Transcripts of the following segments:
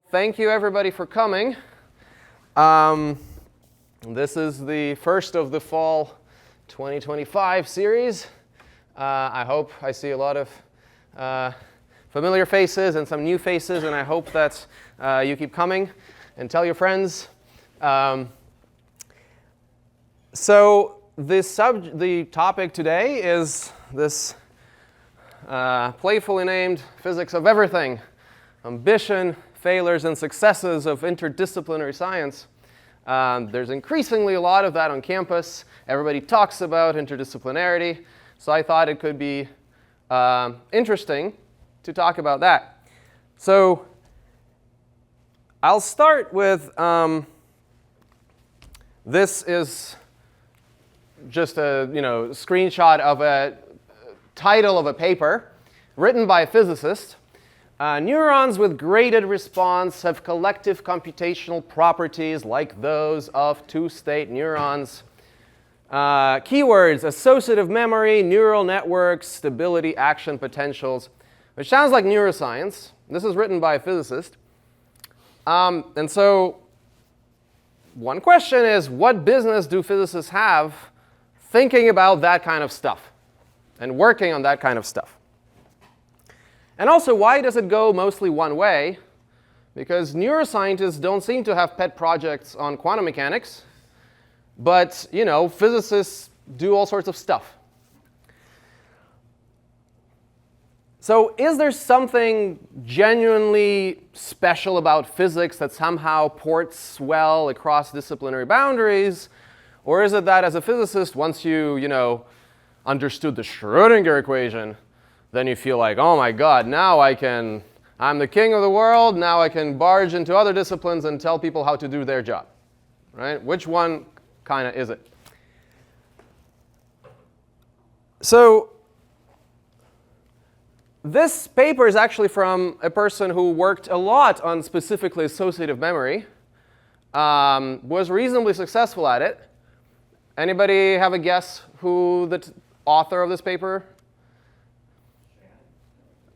Thank you everybody for coming. This is the first of the fall 2025 series. I hope I see a lot of familiar faces and some new faces, and I hope that you keep coming and tell your friends. So the topic today is this playfully named physics of everything, ambition, failures, and successes of interdisciplinary science. There's increasingly a lot of that on campus. Everybody talks about interdisciplinarity, so I thought it could be interesting to talk about that. So I'll start with, this is just a screenshot of a title of a paper written by a physicist. Neurons with graded response have collective computational properties like those of two-state neurons. Keywords: associative memory, neural networks, stability, action potentials, which sounds like neuroscience. This is written by a physicist. And so one question is, what business do physicists have thinking about that kind of stuff and working on that kind of stuff? And also, why does it go mostly one way? Because neuroscientists don't seem to have pet projects on quantum mechanics, but physicists do all sorts of stuff. So is there something genuinely special about physics that somehow ports well across disciplinary boundaries? Or is it that as a physicist, once you understood the Schrödinger equation, then you feel like, oh my God, now I'm the king of the world, now I can barge into other disciplines and tell people how to do their job, right? Which one kind of is it? So this paper is actually from a person who worked a lot on specifically associative memory, was reasonably successful at it. Anybody have a guess who the author of this paper?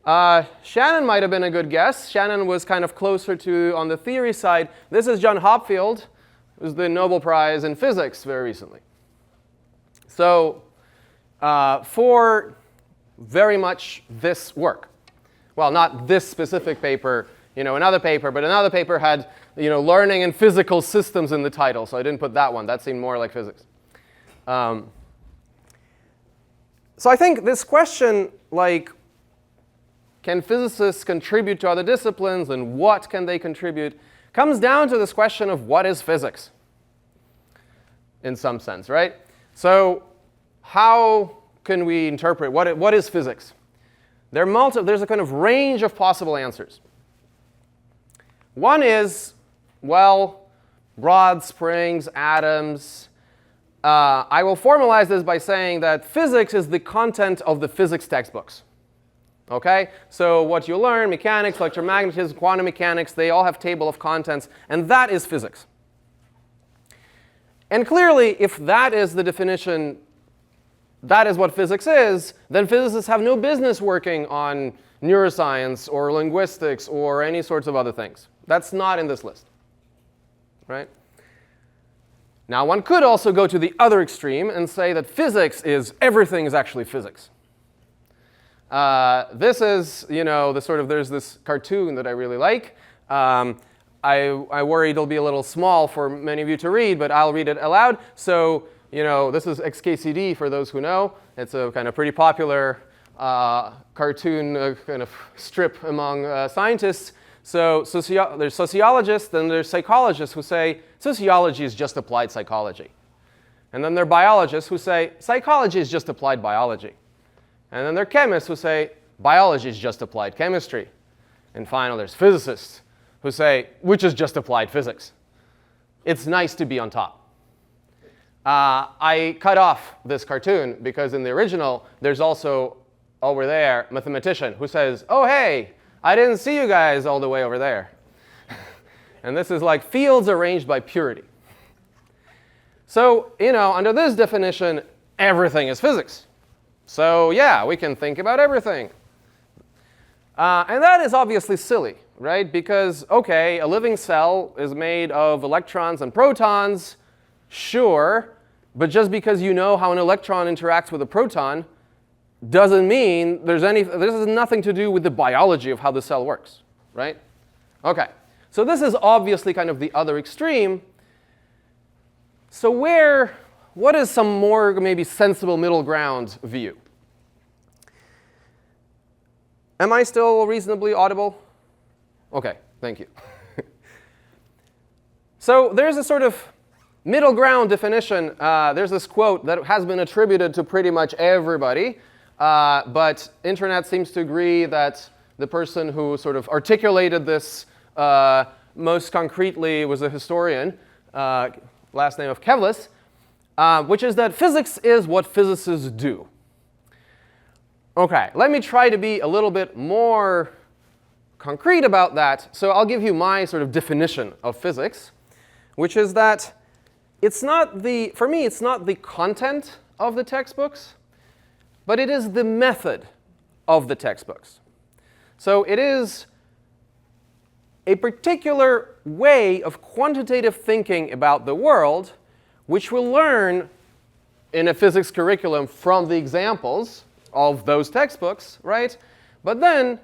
Shannon might have been a good guess. Shannon was kind of closer to on the theory side. This is John Hopfield, who was the Nobel Prize in Physics very recently. So for very much this work, well, not this specific paper, another paper, but another paper had learning and physical systems in the title, so I didn't put that one. That seemed more like physics. So I think this question, can physicists contribute to other disciplines, and what can they contribute, comes down to this question of what is physics, in some sense, right? So how can we interpret what is physics? There's a kind of range of possible answers. One is, broad springs, atoms. I will formalize this by saying that physics is the content of the physics textbooks. Okay? So what you learn, mechanics, electromagnetism, quantum mechanics, they all have table of contents, and that is physics. And clearly, if that is the definition, that is what physics is, then physicists have no business working on neuroscience or linguistics or any sorts of other things. That's not in this list, right? Now, one could also go to the other extreme and say that everything is actually physics. This is, there's this cartoon that I really like. I worry it'll be a little small for many of you to read, but I'll read it aloud. So, this is XKCD for those who know. It's a kind of pretty popular cartoon kind of strip among scientists. So there's sociologists and there's psychologists who say sociology is just applied psychology. And then there are biologists who say psychology is just applied biology. And then there are chemists who say biology is just applied chemistry. And finally, there's physicists who say, which is just applied physics. It's nice to be on top. I cut off this cartoon because in the original, there's also over there a mathematician who says, oh, hey, I didn't see you guys all the way over there. And this is like fields arranged by purity. So, under this definition, everything is physics. So yeah, we can think about everything. And that is obviously silly, right? Because, okay, a living cell is made of electrons and protons, sure, but just because you know how an electron interacts with a proton doesn't mean this has nothing to do with the biology of how the cell works, right? Okay, so this is obviously kind of the other extreme. So what is some more maybe sensible middle ground view? Am I still reasonably audible? Okay, thank you. So there's a sort of middle ground definition. There's this quote that has been attributed to pretty much everybody, but internet seems to agree that the person who sort of articulated this most concretely was a historian, last name of Kevlis, which is that physics is what physicists do. Okay, let me try to be a little bit more concrete about that. So I'll give you my sort of definition of physics, which is that for me, it's not the content of the textbooks, but it is the method of the textbooks. So it is a particular way of quantitative thinking about the world, which we'll learn in a physics curriculum from the examples of those textbooks, right? But then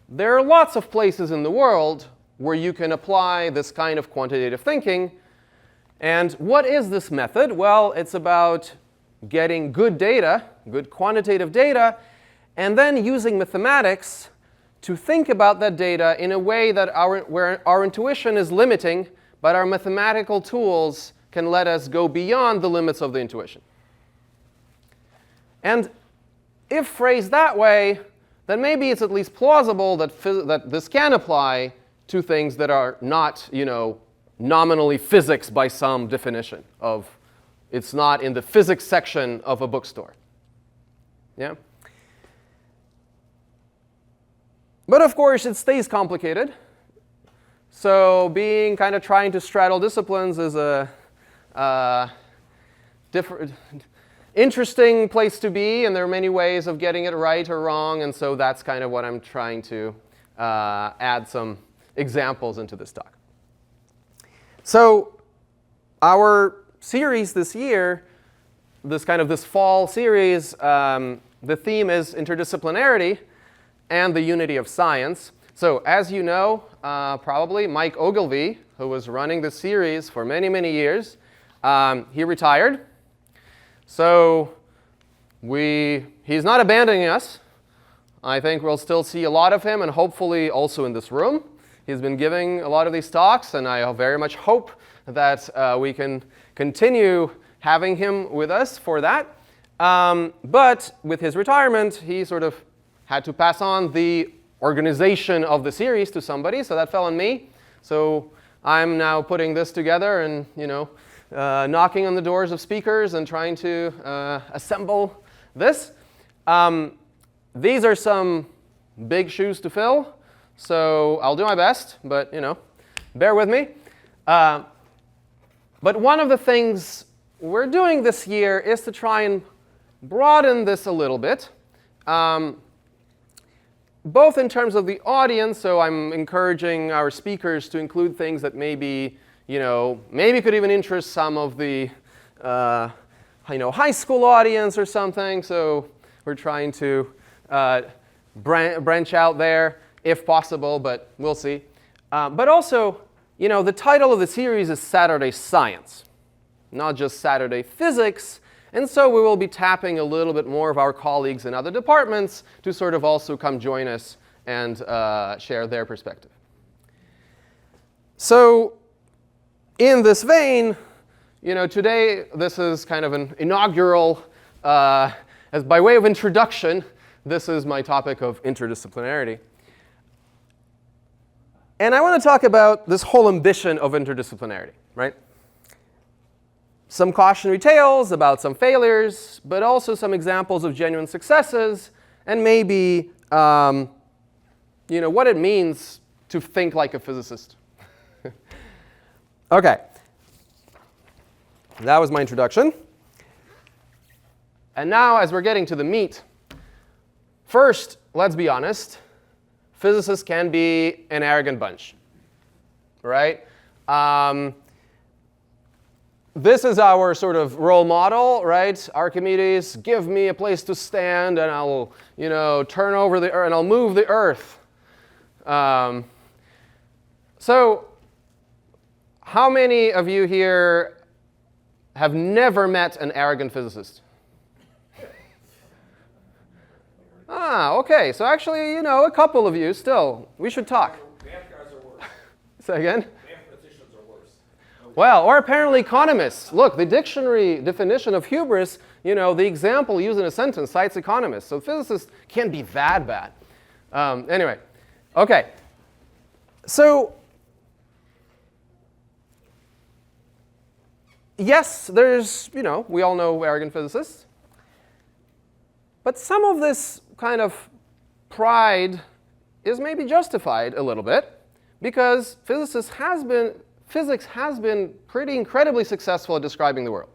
there are lots of places in the world where you can apply this kind of quantitative thinking. And what is this method? Well, it's about getting good data, good quantitative data, and then using mathematics to think about that data in a way that where our intuition is limiting, but our mathematical tools can let us go beyond the limits of the intuition. And if phrased that way, then maybe it's at least plausible that this can apply to things that are not, nominally physics by some definition of, it's not in the physics section of a bookstore. Yeah? But of course, it stays complicated. So trying to straddle disciplines is a interesting place to be, and there are many ways of getting it right or wrong, and so that's kind of what I'm trying to add some examples into this talk. So our series this year, this fall series, the theme is interdisciplinarity and the unity of science. So as you know, probably, Mike Ogilvy, who was running this series for many, many years, he retired. So he's not abandoning us. I think we'll still see a lot of him, and hopefully also in this room. He's been giving a lot of these talks, and I very much hope that we can continue having him with us for that. But with his retirement, he sort of had to pass on the organization of the series to somebody, so that fell on me. So I'm now putting this together and, knocking on the doors of speakers and trying to assemble this. These are some big shoes to fill, so I'll do my best, but bear with me. But one of the things we're doing this year is to try and broaden this a little bit, both in terms of the audience. So I'm encouraging our speakers to include things that maybe could even interest some of the high school audience or something. So we're trying to branch out there if possible, but we'll see. But also, the title of the series is Saturday Science, not just Saturday Physics. And so we will be tapping a little bit more of our colleagues in other departments to sort of also come join us and share their perspective. So in this vein, today this is kind of an inaugural, as by way of introduction, this is my topic of interdisciplinarity. And I want to talk about this whole ambition of interdisciplinarity, right? Some cautionary tales about some failures, but also some examples of genuine successes, and maybe what it means to think like a physicist. Okay, that was my introduction. And now, as we're getting to the meat, first, let's be honest, physicists can be an arrogant bunch, right? This is our sort of role model, right? Archimedes, give me a place to stand, and I'll, turn over the earth, and I'll move the earth. So, how many of you here have never met an arrogant physicist? Okay. So actually, a couple of you still. We should talk. Math guys are worse. Say again? Mathematicians are worse. Well, or apparently economists. Look, the dictionary definition of hubris, the example used in a sentence cites economists. So physicists can't be that bad. Anyway, okay. So, yes, there's, we all know arrogant physicists. But some of this kind of pride is maybe justified a little bit because physics has been pretty incredibly successful at describing the world.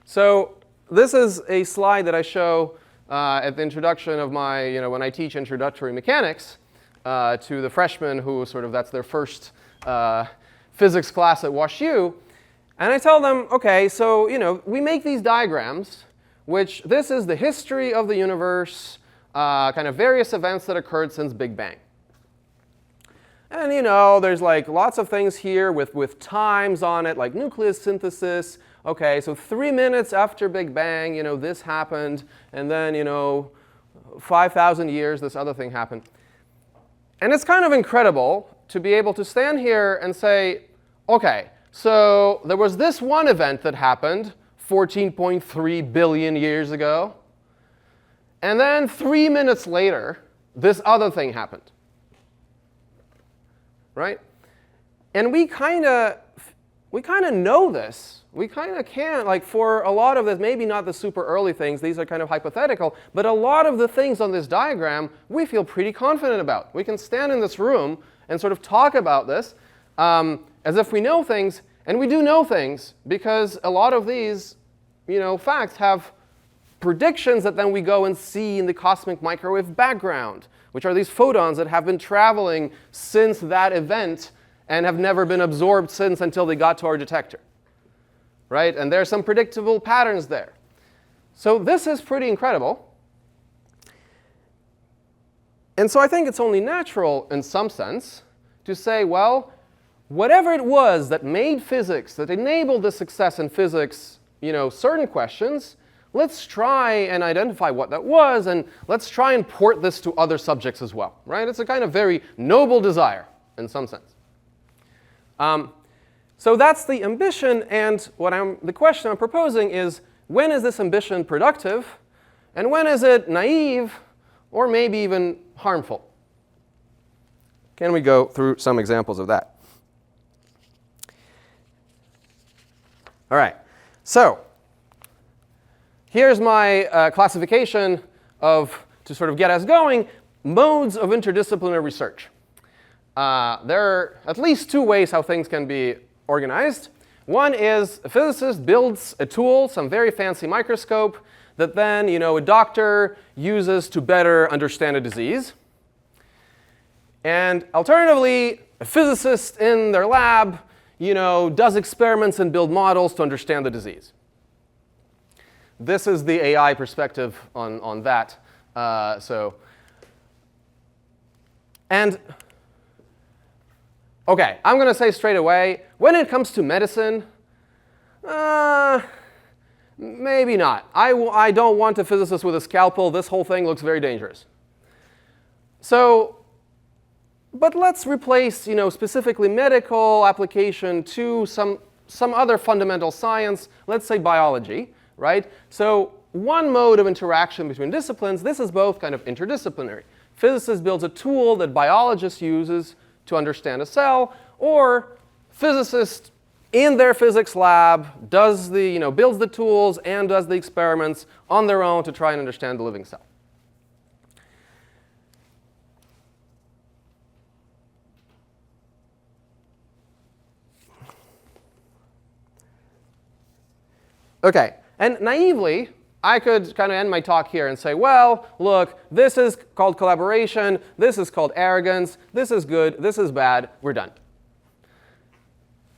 So this is a slide that I show at the introduction of my, when I teach introductory mechanics to the freshmen who that's their first physics class at WashU. And I tell them, okay, so, we make these diagrams, which this is the history of the universe, kind of various events that occurred since Big Bang. And, there's like lots of things here with times on it, like nucleus synthesis. Okay, so 3 minutes after Big Bang, this happened. And then, 5,000 years, this other thing happened. And it's kind of incredible to be able to stand here and say, okay, so there was this one event that happened 14.3 billion years ago. And then 3 minutes later, this other thing happened. Right? And we kind of know this. We kind of can't, like for a lot of this, maybe not the super early things, these are kind of hypothetical, but a lot of the things on this diagram we feel pretty confident about. We can stand in this room and sort of talk about this as if we know things, and we do know things because a lot of these facts have predictions that then we go and see in the cosmic microwave background, which are these photons that have been traveling since that event and have never been absorbed since until they got to our detector. Right? And there are some predictable patterns there. So this is pretty incredible. And so I think it's only natural, in some sense, to say, well, whatever it was that made physics, that enabled the success in physics, certain questions, let's try and identify what that was, and let's try and port this to other subjects as well. Right? It's a kind of very noble desire, in some sense. So that's the ambition, and the question I'm proposing is, when is this ambition productive, and when is it naive, or maybe even harmful? Can we go through some examples of that? All right, so here's my classification to sort of get us going, modes of interdisciplinary research. There are at least two ways how things can be organized. One is a physicist builds a tool, some very fancy microscope, that then a doctor uses to better understand a disease. And alternatively, a physicist in their lab does experiments and build models to understand the disease. This is the AI perspective on that. Okay, I'm going to say straight away, when it comes to medicine, maybe not. I don't want a physicist with a scalpel. This whole thing looks very dangerous. But let's replace, specifically medical application to some other fundamental science, let's say biology, right? So one mode of interaction between disciplines, this is both kind of interdisciplinary. Physicist builds a tool that biologist uses to understand a cell, or physicist in their physics lab does builds the tools and does the experiments on their own to try and understand the living cell. Okay, and naively, I could kind of end my talk here and say, well, look, this is called collaboration, this is called arrogance, this is good, this is bad, we're done.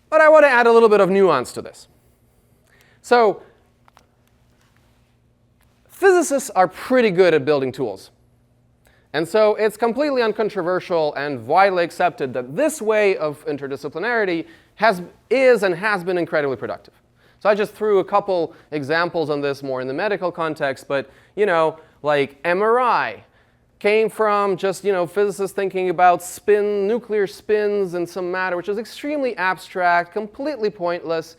But I want to add a little bit of nuance to this. So physicists are pretty good at building tools. And so it's completely uncontroversial and widely accepted that this way of interdisciplinarity is and has been incredibly productive. So I just threw a couple examples on this more in the medical context, but like MRI came from just physicists thinking about nuclear spins and some matter, which is extremely abstract, completely pointless.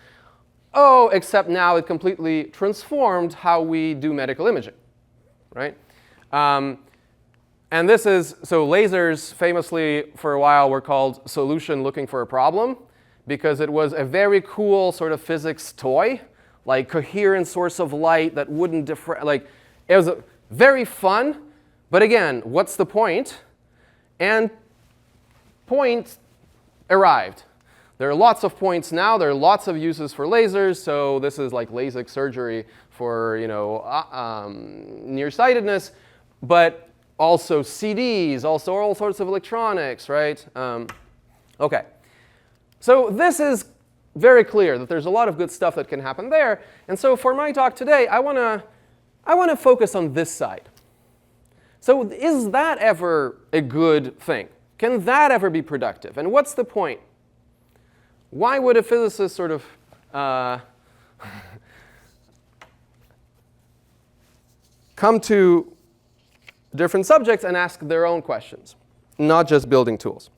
Oh, except now it completely transformed how we do medical imaging, right? And this is, so lasers famously for a while were called solution looking for a problem, because it was a very cool sort of physics toy, like coherent source of light that wouldn't it was very fun, but again, what's the point? And point arrived. There are lots of points now. There are lots of uses for lasers. So this is like LASIK surgery for nearsightedness, but also CDs, also all sorts of electronics, right? OK. So this is very clear that there's a lot of good stuff that can happen there. And so for my talk today, I want to focus on this side. So is that ever a good thing? Can that ever be productive? And what's the point? Why would a physicist sort of come to different subjects and ask their own questions, not just building tools?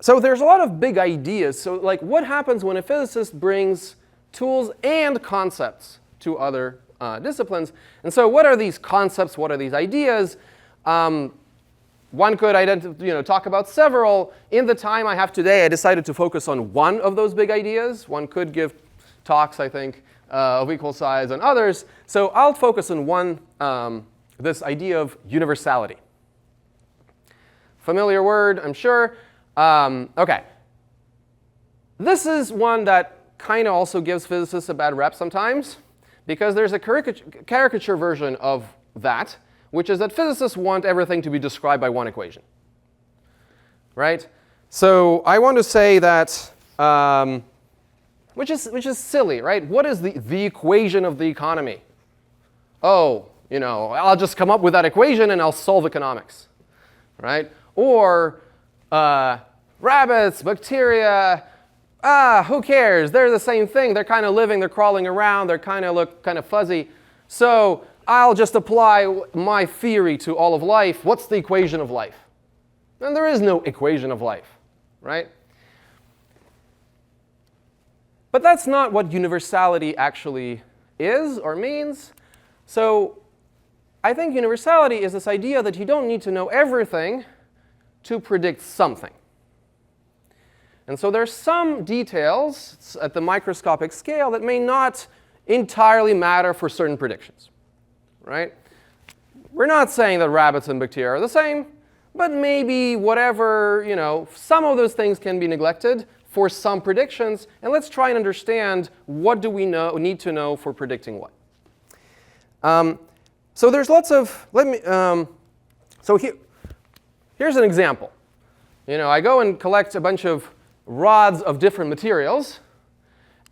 So there's a lot of big ideas. So like, what happens when a physicist brings tools and concepts to other disciplines? And so what are these concepts? What are these ideas? One could talk about several. In the time I have today, I decided to focus on one of those big ideas. One could give talks, I think, of equal size on others. So I'll focus on one, this idea of universality. Familiar word, I'm sure. OK. This is one that kind of also gives physicists a bad rep sometimes, because there's a caricature version of that, which is that physicists want everything to be described by one equation, right? So I want to say that, which is silly, right? What is the equation of the economy? Oh, I'll just come up with that equation and I'll solve economics, right? Or rabbits, bacteria, who cares? They're the same thing. They're kind of living, they're crawling around, they look kind of fuzzy. So I'll just apply my theory to all of life. What's the equation of life? And there is no equation of life, right? But that's not what universality actually is or means. So I think universality is this idea that you don't need to know everything to predict something. And so there's some details at the microscopic scale that may not entirely matter for certain predictions, right? We're not saying that rabbits and bacteria are the same, but maybe whatever, some of those things can be neglected for some predictions. And let's try and understand what do we need to know for predicting what. So there's lots of, so here's an example. I go and collect a bunch of rods of different materials,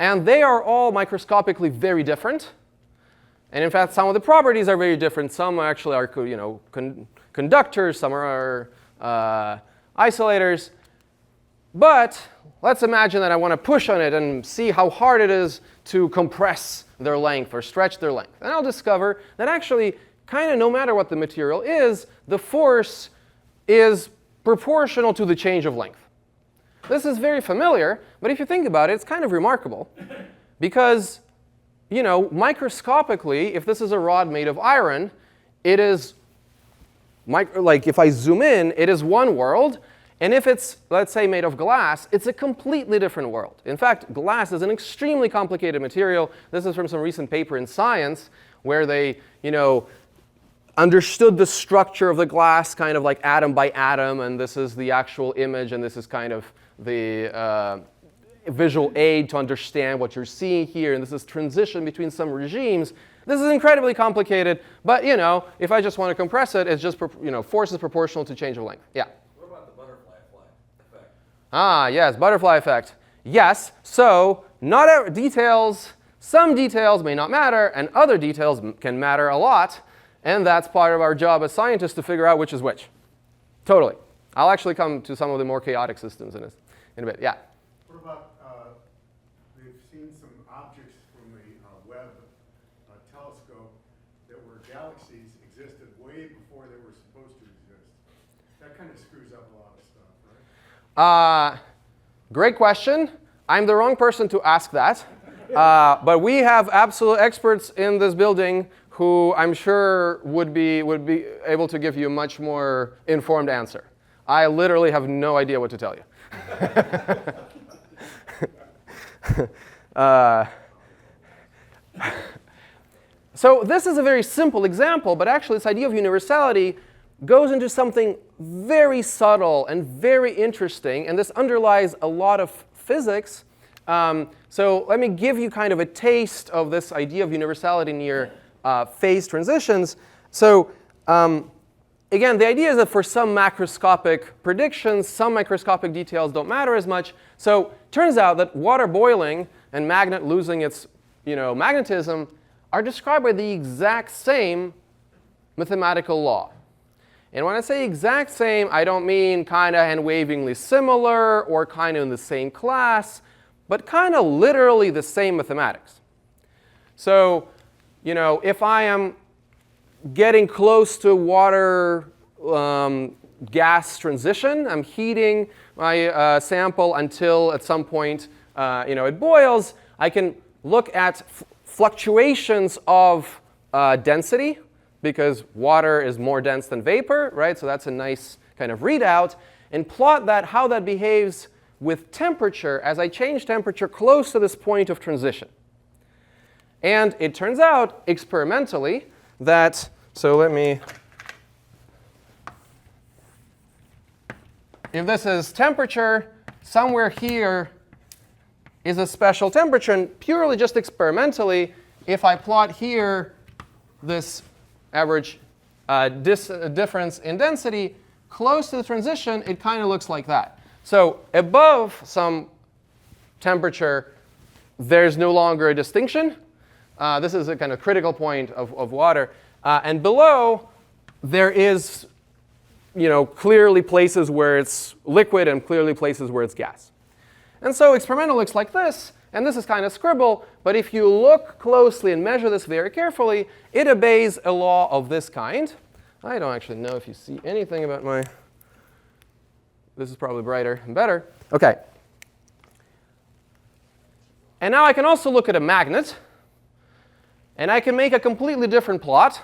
and they are all microscopically very different. And in fact, some of the properties are very different. Some actually are conductors, some are isolators. But let's imagine that I want to push on it and see how hard it is to compress their length or stretch their length. And I'll discover that actually, kind of no matter what the material is, the force is proportional to the change of length. This is very familiar, but if you think about it, it's kind of remarkable. Because, microscopically, if this is a rod made of iron, it is, if I zoom in, it is one world. And if it's, let's say, made of glass, it's a completely different world. In fact, glass is an extremely complicated material. This is from some recent paper in Science, where they, understood the structure of the glass kind of like atom by atom, and this is the actual image, and this is kind of the visual aid to understand what you're seeing here, and this is transition between some regimes. This is incredibly complicated, but if I just want to compress it, it's just force is proportional to change of length. Yeah. What about the butterfly effect? Ah, yes, butterfly effect. Yes, so not details. Some details may not matter, and other details can matter a lot, and that's part of our job as scientists to figure out which is which. Totally. I'll actually come to some of the more chaotic systems in a bit. Yeah. What about, they've seen some objects from the Webb telescope that were galaxies existed way before they were supposed to exist. That kind of screws up a lot of stuff, right? Great question. I'm the wrong person to ask that. But we have absolute experts in this building who I'm sure would be able to give you a much more informed answer. I literally have no idea what to tell you. So this is a very simple example, but actually this idea of universality goes into something very subtle and very interesting, and this underlies a lot of physics. So let me give you kind of a taste of this idea of universality near phase transitions. So again, the idea is that for some macroscopic predictions, some microscopic details don't matter as much. So turns out that water boiling and magnet losing its magnetism are described by the exact same mathematical law. And when I say exact same, I don't mean kind of hand-wavingly similar or kind of in the same class, but kind of literally the same mathematics. So, if I am getting close to water gas transition, I'm heating my sample until at some point it boils, I can look at fluctuations of density, because water is more dense than vapor, right? So that's a nice kind of readout, and plot how that behaves with temperature as I change temperature close to this point of transition. And it turns out experimentally that, if this is temperature, somewhere here is a special temperature, and purely just experimentally, if I plot here this average difference in density close to the transition, it kind of looks like that. So above some temperature, there's no longer a distinction. This is a kind of critical point of water. And below, there is clearly places where it's liquid and clearly places where it's gas. And so experimental looks like this. And this is kind of scribble, but if you look closely and measure this very carefully, it obeys a law of this kind. I don't actually know if you see anything about my... This is probably brighter and better. OK. And now I can also look at a magnet, and I can make a completely different plot,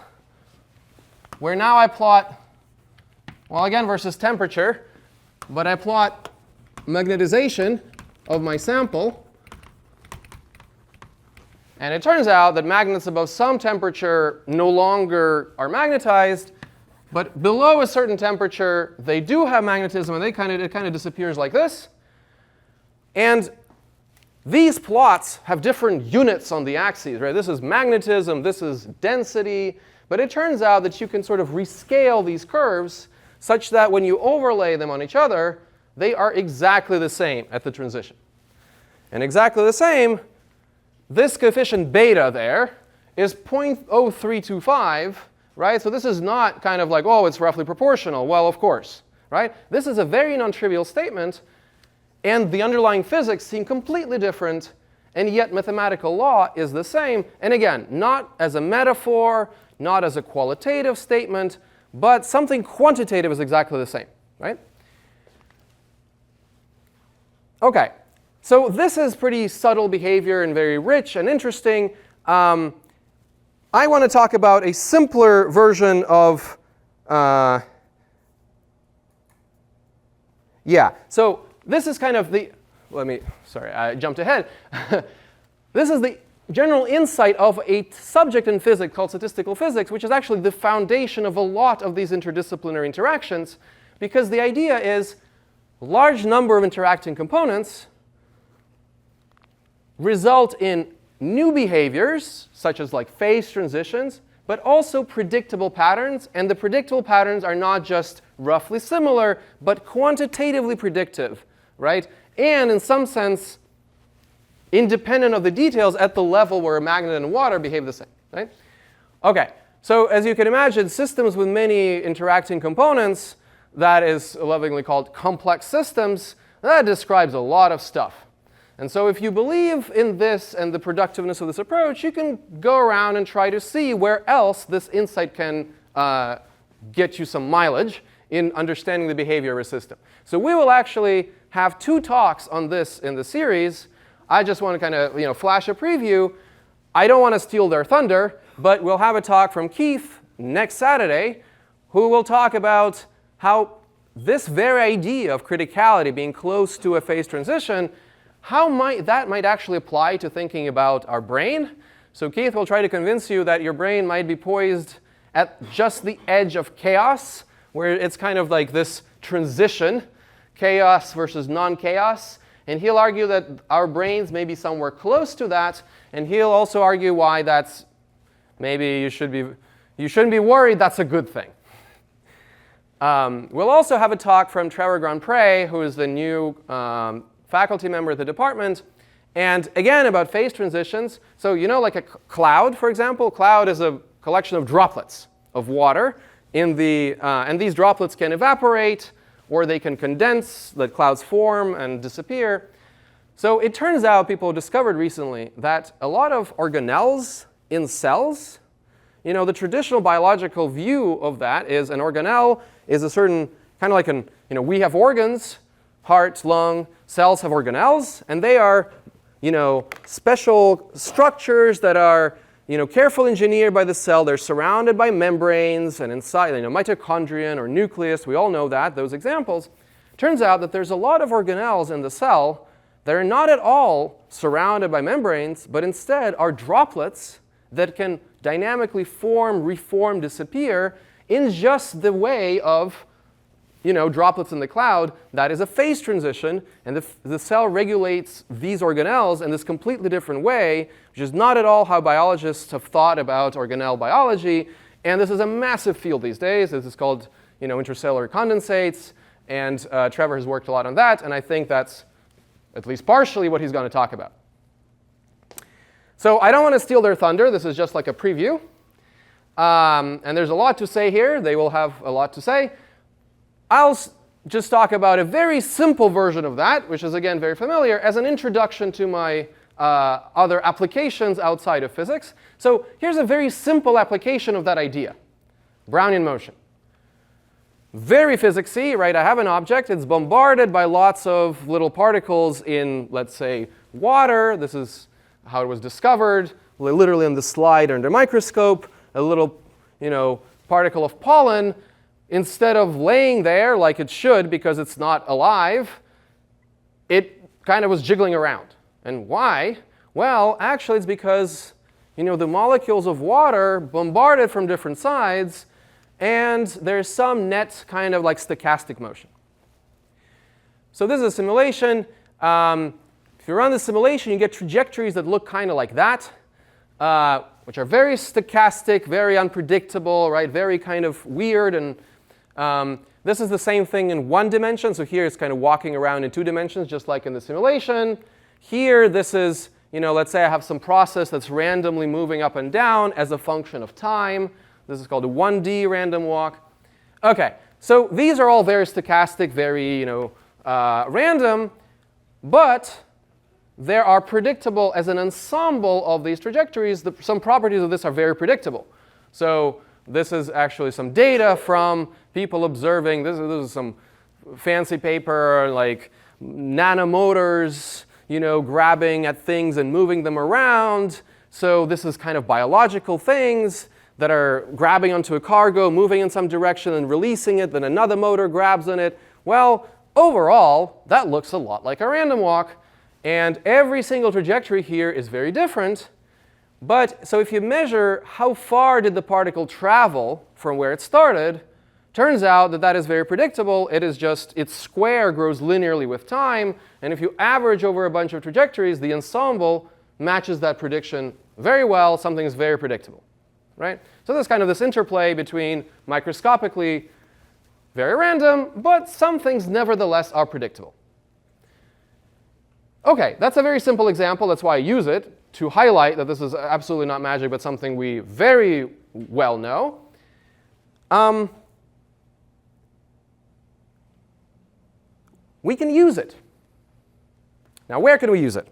where now I plot, well, again, versus temperature, but I plot magnetization of my sample. And it turns out that magnets above some temperature no longer are magnetized, but below a certain temperature, they do have magnetism, and it kind of disappears like this. And these plots have different units on the axes, right? This is magnetism, this is density. But it turns out that you can sort of rescale these curves such that when you overlay them on each other, they are exactly the same at the transition. And exactly the same, this coefficient beta there is 0.0325, right? So this is not kind of like, oh, it's roughly proportional. Well, of course, right? This is a very non-trivial statement, and the underlying physics seem completely different, and yet mathematical law is the same. And again, not as a metaphor, not as a qualitative statement, but something quantitative is exactly the same, right? OK. So this is pretty subtle behavior and very rich and interesting. I want to talk about a simpler version of, so this is kind of the, sorry, I jumped ahead. This is the general insight of a subject in physics called statistical physics, which is actually the foundation of a lot of these interdisciplinary interactions, because the idea is a large number of interacting components result in new behaviors, such as like phase transitions, but also predictable patterns. And the predictable patterns are not just roughly similar, but quantitatively predictive, right? And in some sense, independent of the details at the level where a magnet and water behave the same, right? Okay, so as you can imagine, systems with many interacting components, that is lovingly called complex systems, that describes a lot of stuff. And so if you believe in this and the productiveness of this approach, you can go around and try to see where else this insight can get you some mileage in understanding the behavior of a system. So we will actually have 2 talks on this in the series. I just want to kind of flash a preview. I don't want to steal their thunder, but we'll have a talk from Keith next Saturday, who will talk about how this very idea of criticality being close to a phase transition, how that might actually apply to thinking about our brain. So Keith will try to convince you that your brain might be poised at just the edge of chaos, where it's kind of like this transition, chaos versus non-chaos. And he'll argue that our brains may be somewhere close to that. And he'll also argue why that's maybe you shouldn't be worried, that's a good thing. We'll also have a talk from Trevor Grandpré, who is the new faculty member of the department, and again about phase transitions. So like a cloud, for example. Cloud is a collection of droplets of water and these droplets can evaporate or they can condense, let clouds form and disappear. So it turns out people discovered recently that a lot of organelles in cells, the traditional biological view of that is an organelle is a certain kind of like we have organs, heart, lung, cells have organelles, and they are, special structures that are, carefully engineered by the cell. They're surrounded by membranes, and inside, mitochondrion or nucleus, we all know that, those examples. Turns out that there's a lot of organelles in the cell that are not at all surrounded by membranes, but instead are droplets that can dynamically form, reform, disappear in just the way of droplets in the cloud. That is a phase transition, and the cell regulates these organelles in this completely different way, which is not at all how biologists have thought about organelle biology. And this is a massive field these days. This is called intracellular condensates, and Trevor has worked a lot on that, and I think that's at least partially what he's going to talk about. So I don't want to steal their thunder. This is just like a preview. And there's a lot to say here. They will have a lot to say. I'll just talk about a very simple version of that, which is, again, very familiar, as an introduction to my other applications outside of physics. So here's a very simple application of that idea, Brownian motion. Very physicsy, right? I have an object. It's bombarded by lots of little particles in, let's say, water. This is how it was discovered, literally on the slide under microscope. A little, particle of pollen, instead of laying there like it should because it's not alive, it kind of was jiggling around. And why? Well, actually, it's because the molecules of water bombarded from different sides, and there's some net kind of like stochastic motion. So this is a simulation. If you run the simulation, you get trajectories that look kind of like that, which are very stochastic, very unpredictable, right? Very kind of weird. And this is the same thing in 1 dimension. So here it's kind of walking around in 2 dimensions, just like in the simulation. Here, this is, let's say I have some process that's randomly moving up and down as a function of time. This is called a 1D random walk. OK, so these are all very stochastic, very random. But they are predictable as an ensemble of these trajectories. Some properties of this are very predictable. So this is actually some data from people observing. This is some fancy paper, like nanomotors, grabbing at things and moving them around. So this is kind of biological things that are grabbing onto a cargo, moving in some direction and releasing it. Then another motor grabs on it. Well, overall, that looks a lot like a random walk. And every single trajectory here is very different. But so if you measure how far did the particle travel from where it started, Turns out that that is very predictable. It is just its square grows linearly with time. And if you average over a bunch of trajectories, the ensemble matches that prediction very well. Something is very predictable, right? So there's kind of this interplay between microscopically very random, but some things nevertheless are predictable. OK, that's a very simple example. That's why I use it, to highlight that this is absolutely not magic, but something we very well know. We can use it. Now, where can we use it?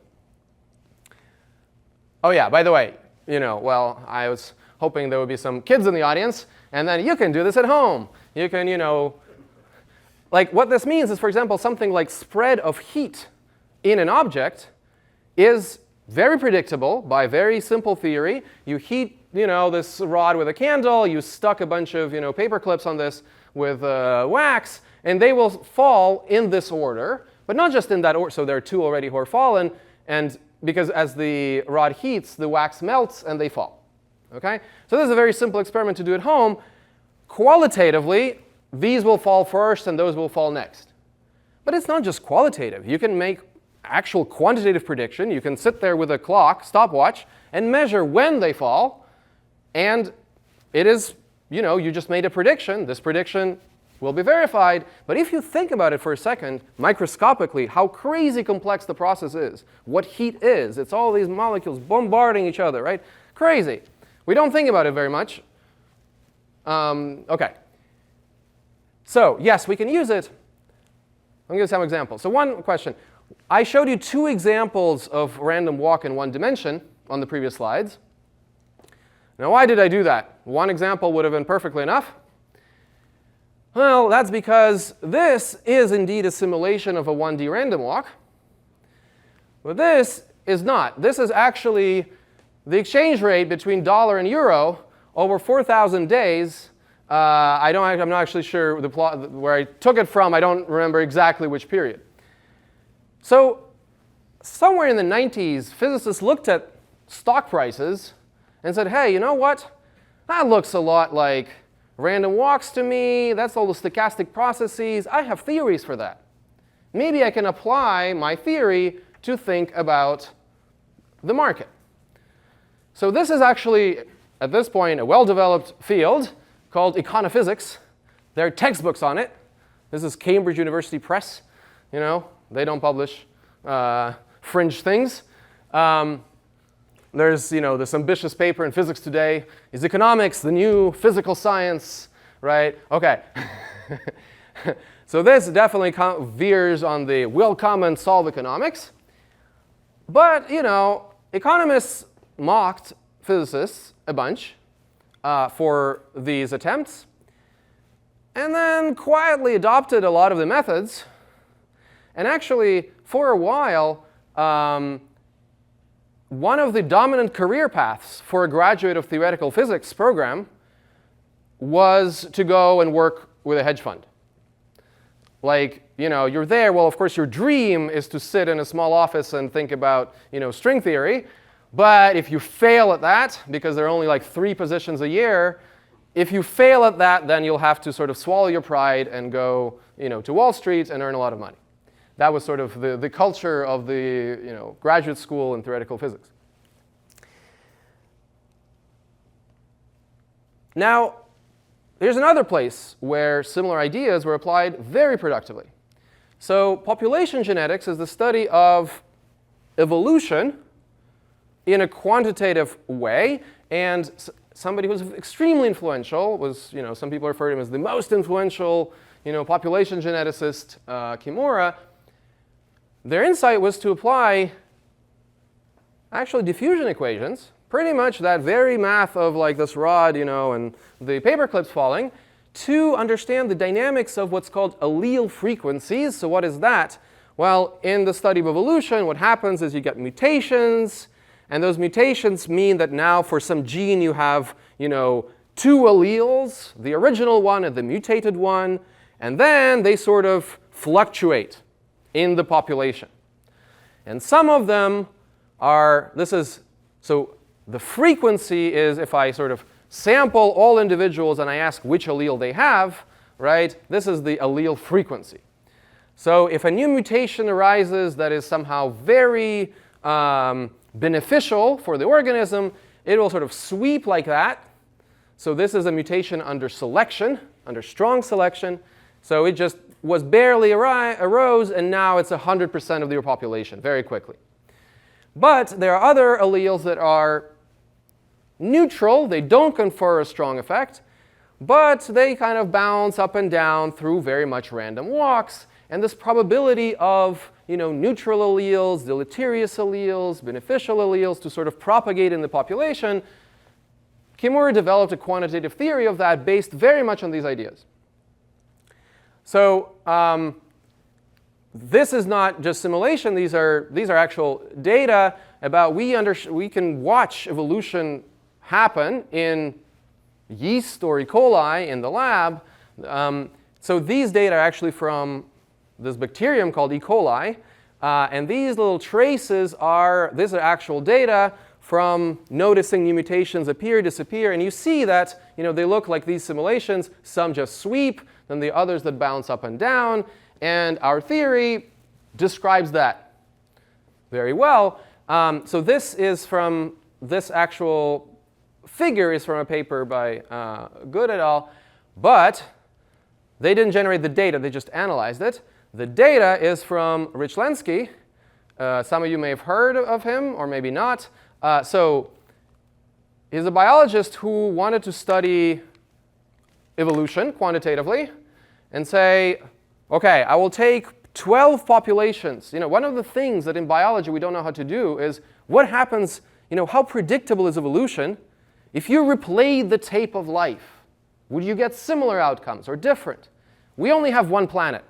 Oh, yeah, by the way, well, I was hoping there would be some kids in the audience, and then you can do this at home. You can, like what this means is, for example, something like spread of heat in an object is very predictable by very simple theory. You heat, this rod with a candle. You stuck a bunch of, paper clips on this with wax, and they will fall in this order, but not just in that order. So there are two already who are fallen, and because as the rod heats, the wax melts and they fall. Okay? So this is a very simple experiment to do at home. Qualitatively, these will fall first and those will fall next. But it's not just qualitative. You can make actual quantitative prediction. You can sit there with a clock, stopwatch, and measure when they fall. And it is, you just made a prediction. This prediction will be verified. But if you think about it for a second, microscopically, how crazy complex the process is, what heat is, it's all these molecules bombarding each other, right? Crazy. We don't think about it very much. OK. So yes, we can use it. Let me give you some examples. So one question. I showed you two examples of random walk in one dimension on the previous slides. Now, why did I do that? One example would have been perfectly enough. Well, that's because this is indeed a simulation of a 1D random walk. But this is not. This is actually the exchange rate between dollar and euro over 4,000 days. I'm not actually sure where I took it from. I don't remember exactly which period. So somewhere in the 90s, physicists looked at stock prices and said, hey, you know what? That looks a lot like random walks to me. That's all the stochastic processes. I have theories for that. Maybe I can apply my theory to think about the market. So this is actually, at this point, a well-developed field called econophysics. There are textbooks on it. This is Cambridge University Press. They don't publish fringe things. There's this ambitious paper in Physics Today. Is economics the new physical science? Right? OK. So this definitely veers on the will come and solve economics. But economists mocked physicists a bunch for these attempts, and then quietly adopted a lot of the methods. And actually, for a while, one of the dominant career paths for a graduate of theoretical physics program was to go and work with a hedge fund. Like, you're there. Well, of course, your dream is to sit in a small office and think about, string theory. But if you fail at that, because there are only like 3 positions a year, if you fail at that, then you'll have to sort of swallow your pride and go, to Wall Street and earn a lot of money. That was sort of the culture of the graduate school in theoretical physics. Now, here's another place where similar ideas were applied very productively. So population genetics is the study of evolution in a quantitative way. And somebody who's extremely influential was, some people refer to him as the most influential, population geneticist, Kimura. Their insight was to apply actually diffusion equations, pretty much that very math of like this rod, and the paper clips falling, to understand the dynamics of what's called allele frequencies. So what is that? Well, in the study of evolution, what happens is you get mutations. And those mutations mean that now for some gene you have, 2 alleles, the original one and the mutated one. And then they sort of fluctuate in the population. And some of them are, so the frequency is if I sort of sample all individuals and I ask which allele they have, right? This is the allele frequency. So if a new mutation arises that is somehow very beneficial for the organism, it will sort of sweep like that. So this is a mutation under selection, under strong selection. So it just was barely arose, and now it's 100% of your population very quickly. But there are other alleles that are neutral. They don't confer a strong effect, but they kind of bounce up and down through very much random walks. And this probability of neutral alleles, deleterious alleles, beneficial alleles to sort of propagate in the population, Kimura developed a quantitative theory of that based very much on these ideas. So this is not just simulation. These are actual data about we can watch evolution happen in yeast or E. coli in the lab. So these data are actually from this bacterium called E. coli. And these little traces these are actual data from noticing new mutations appear, disappear. And you see that they look like these simulations. Some just sweep, then the others that bounce up and down. And our theory describes that very well. So this actual figure is from a paper by Good et al. But they didn't generate the data. They just analyzed it. The data is from Rich Lenski. Some of you may have heard of him, or maybe not. So he's a biologist who wanted to study evolution quantitatively and say, OK, I will take 12 populations. One of the things that in biology we don't know how to do is what happens, how predictable is evolution? If you replayed the tape of life, would you get similar outcomes or different? We only have one planet,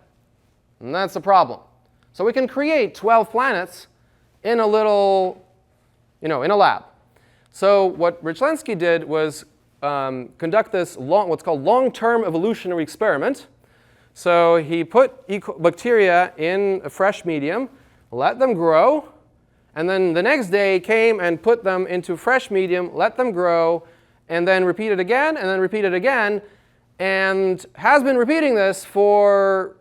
and that's a problem. So we can create 12 planets in a little, in a lab. So what Rich Lenski did was conduct this what's called long-term evolutionary experiment. So he put bacteria in a fresh medium, let them grow, and then the next day came and put them into fresh medium, let them grow, and then repeat it again, and then repeat it again, and has been repeating this for,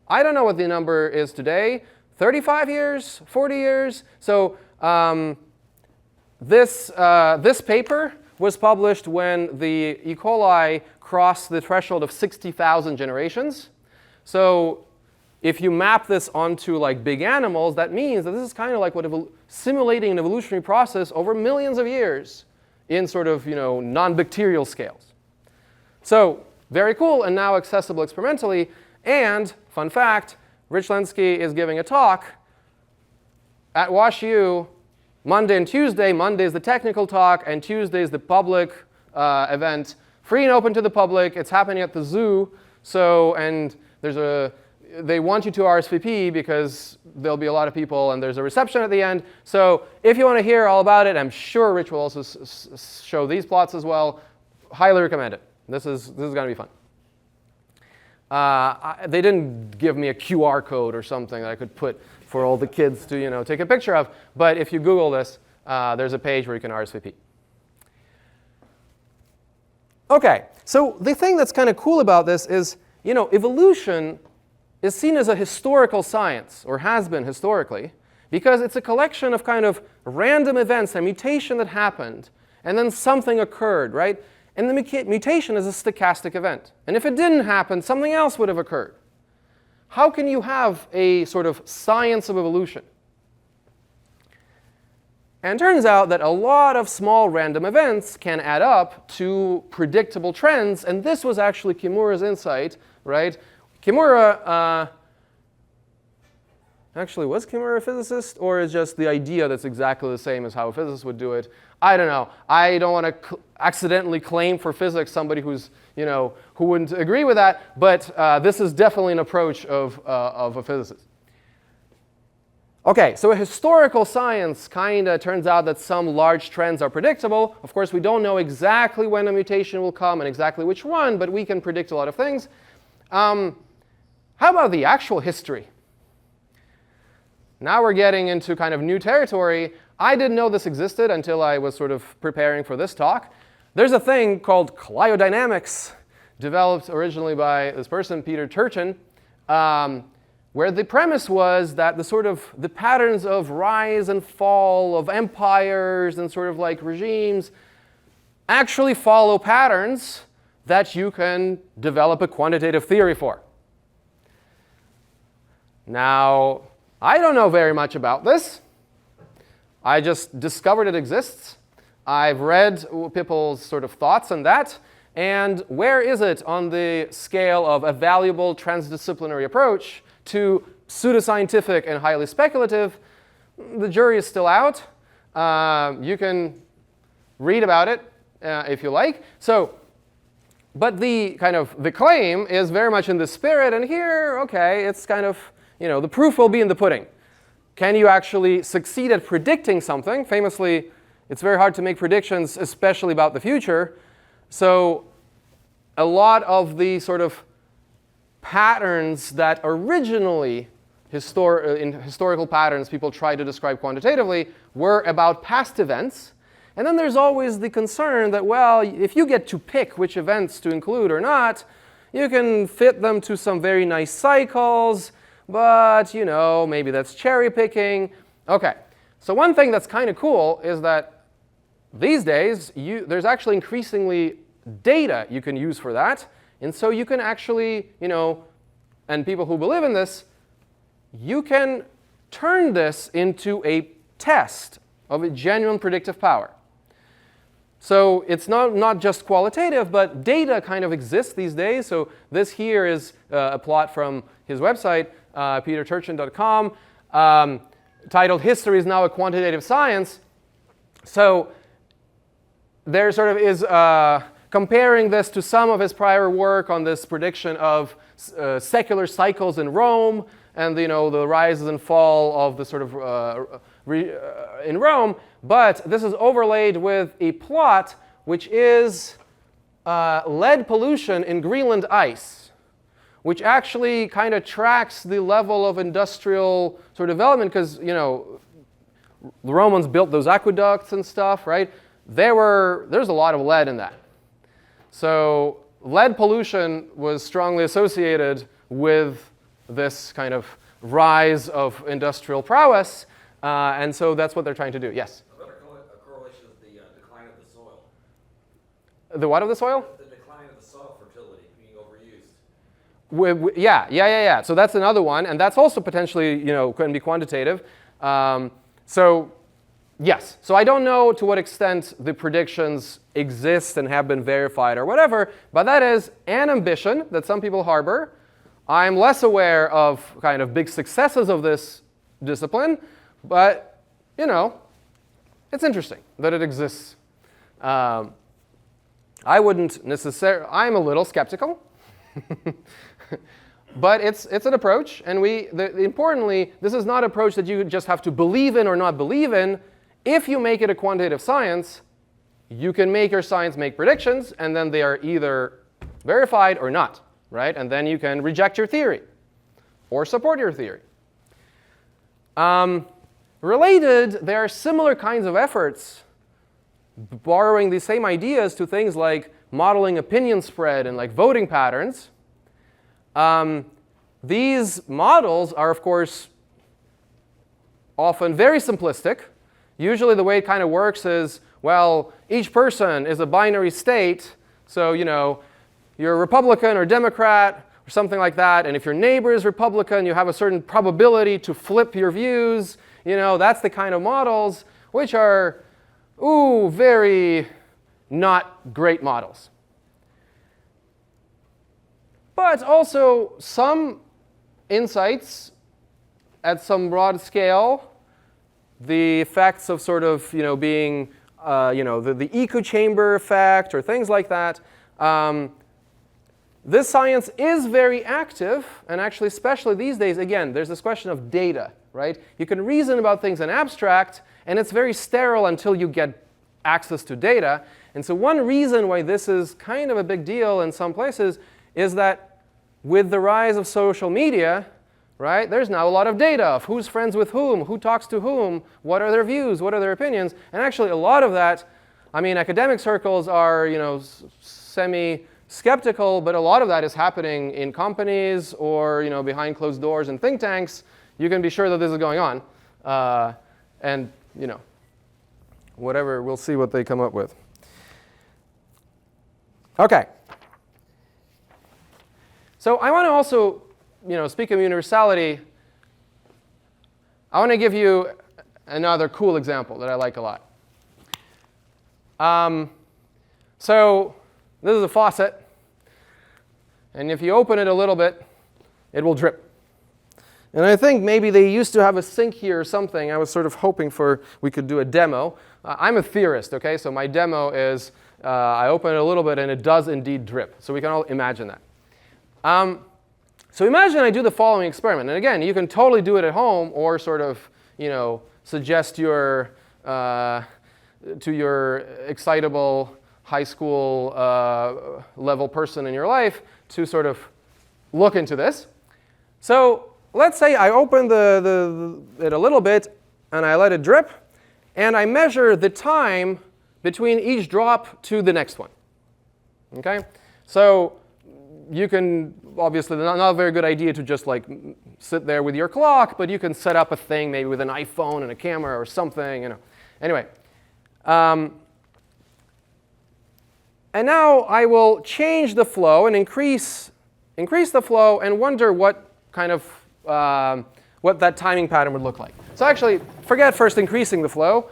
I don't know what the number is today, 35 years, 40 years. So this paper was published when the E. coli crossed the threshold of 60,000 generations. So if you map this onto like big animals, that means that this is kind of like simulating an evolutionary process over millions of years in sort of non-bacterial scales. So very cool and now accessible experimentally. And fun fact, Rich Lenski is giving a talk at WashU Monday and Tuesday. Monday is the technical talk, and Tuesday is the public event, free and open to the public. It's happening at the zoo. So, and they want you to RSVP because there'll be a lot of people, and there's a reception at the end. So if you want to hear all about it, I'm sure Rich will also show these plots as well. Highly recommend it. This is going to be fun. They didn't give me a QR code or something that I could put for all the kids to take a picture of. But if you Google this, there's a page where you can RSVP. OK, so the thing that's kind of cool about this is evolution is seen as a historical science, or has been historically, because it's a collection of kind of random events, a mutation that happened, and then something occurred, right? And the mutation is a stochastic event. And if it didn't happen, something else would have occurred. How can you have a sort of science of evolution? And it turns out that a lot of small random events can add up to predictable trends. And this was actually Kimura's insight, right? Kimura, actually, was Kimura a physicist? Or is just the idea that's exactly the same as how a physicist would do it? I don't know. I don't want to accidentally claim for physics somebody who's, who wouldn't agree with that. But this is definitely an approach of a physicist. OK, so a historical science kind of turns out that some large trends are predictable. Of course, we don't know exactly when a mutation will come and exactly which one, but we can predict a lot of things. How about the actual history? Now we're getting into kind of new territory. I didn't know this existed until I was sort of preparing for this talk. There's a thing called cryodynamics. developed originally by this person, Peter Turchin, where the premise was that the patterns of rise and fall of empires and sort of like regimes actually follow patterns that you can develop a quantitative theory for. Now, I don't know very much about this. I just discovered it exists. I've read people's sort of thoughts on that. And where is it on the scale of a valuable transdisciplinary approach to pseudoscientific and highly speculative? The jury is still out. You can read about it if you like. But the claim is very much in the spirit. And here, okay, it's kind of, the proof will be in the pudding. Can you actually succeed at predicting something? Famously, it's very hard to make predictions, especially about the future. So a lot of the sort of patterns that originally, in historical patterns, people tried to describe quantitatively were about past events. And then there's always the concern that, well, if you get to pick which events to include or not, you can fit them to some very nice cycles. But, maybe that's cherry picking. OK, so one thing that's kind of cool is that these days, there's actually increasingly data you can use for that. And so you can actually, and people who believe in this, you can turn this into a test of a genuine predictive power. So it's not just qualitative, but data kind of exists these days. So this here is a plot from his website, peterturchin.com, titled "History is Now a Quantitative Science." So there sort of is comparing this to some of his prior work on this prediction of secular cycles in Rome and the rises and fall of the sort of in Rome. But this is overlaid with a plot which is lead pollution in Greenland ice, which actually kind of tracks the level of industrial sort of development, because the Romans built those aqueducts and stuff, right? There's a lot of lead in that. So lead pollution was strongly associated with this kind of rise of industrial prowess, and so that's what they're trying to do. Yes? A better correlation is the decline of the soil. The what of the soil? The decline of the soil fertility being overused. Yeah. So that's another one, and that's also potentially, can be quantitative. So yes. So I don't know to what extent the predictions exist and have been verified or whatever, but that is an ambition that some people harbor. I'm less aware of kind of big successes of this discipline, but, it's interesting that it exists. I wouldn't necessarily, I'm a little skeptical. But it's an approach, and importantly, this is not an approach that you just have to believe in or not believe in. If you make it a quantitative science, you can make your science make predictions, and then they are either verified or not, right? And then you can reject your theory or support your theory. Related, there are similar kinds of efforts borrowing the same ideas to things like modeling opinion spread and like voting patterns. These models are, of course, often very simplistic. Usually the way it kind of works is, well, each person is a binary state, so you're a Republican or Democrat or something like that, and if your neighbor is Republican, you have a certain probability to flip your views. That's the kind of models which are, very not great models. But also some insights at some broad scale, the effects of sort of, being, the echo chamber effect or things like that. This science is very active, and actually, especially these days, again, there's this question of data, right? You can reason about things in abstract, and it's very sterile until you get access to data. And so one reason why this is kind of a big deal in some places is that with the rise of social media, right, there's now a lot of data of who's friends with whom, who talks to whom, what are their views, what are their opinions. And actually, a lot of that, academic circles are, skeptical, but a lot of that is happening in companies or behind closed doors in think tanks, you can be sure that this is going on. And whatever, we'll see what they come up with. Okay. So I want to also, speak of universality. I want to give you another cool example that I like a lot. So this is a faucet. And if you open it a little bit, it will drip. And I think maybe they used to have a sink here or something. I was sort of hoping we could do a demo. I'm a theorist, okay? So my demo is I open it a little bit and it does indeed drip. So we can all imagine that. So imagine I do the following experiment. And again, you can totally do it at home or sort of, suggest to your excitable high school level person in your life to sort of look into this. So let's say I open it a little bit and I let it drip, and I measure the time between each drop to the next one. Okay? So you can, obviously, not a very good idea to just like sit there with your clock, but you can set up a thing maybe with an iPhone and a camera or something. Anyway. And now I will change the flow and increase the flow and wonder what kind of what that timing pattern would look like. So actually, forget first increasing the flow.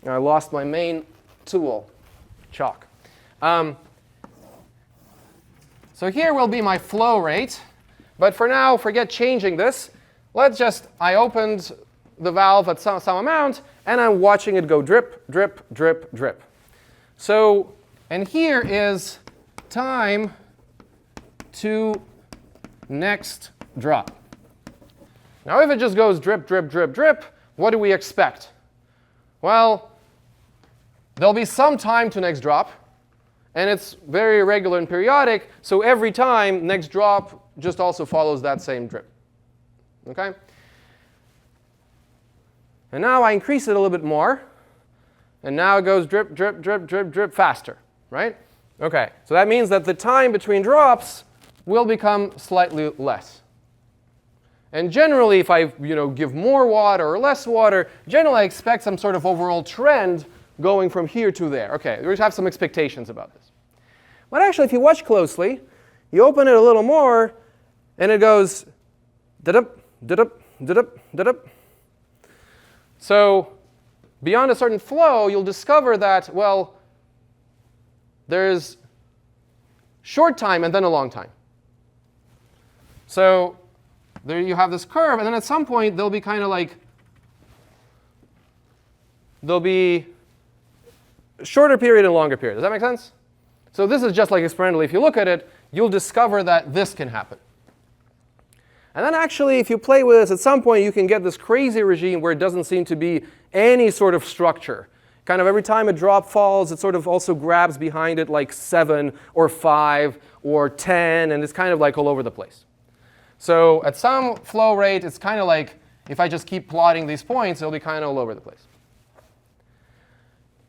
I lost my main tool, chalk. So here will be my flow rate. But for now, forget changing this. I opened the valve at some amount, and I'm watching it go drip, drip, drip, drip. So, and here is time to next drop. Now, if it just goes drip, drip, drip, drip, what do we expect? Well, there'll be some time to next drop, and it's very irregular and periodic, so every time next drop just also follows that same drip. Okay? And now I increase it a little bit more, and now it goes drip, drip, drip, drip, drip faster, right? Okay, so that means that the time between drops will become slightly less. And generally, if I give more water or less water, generally I expect some sort of overall trend going from here to there. Okay, we have some expectations about this. But actually, if you watch closely, you open it a little more, and it goes da-dup, da-dup, da-dup, da-dup. So beyond a certain flow, you'll discover that, well, there's short time and then a long time. So there you have this curve, and then at some point, there'll be kind of like, there'll be a shorter period and longer period. Does that make sense? So this is just like experimentally. If you look at it, you'll discover that this can happen. And then actually, if you play with this, at some point, you can get this crazy regime where it doesn't seem to be any sort of structure. Kind of every time a drop falls, it sort of also grabs behind it like 7 or 5 or 10, and it's kind of like all over the place. So at some flow rate, it's kind of like if I just keep plotting these points, it'll be kind of all over the place.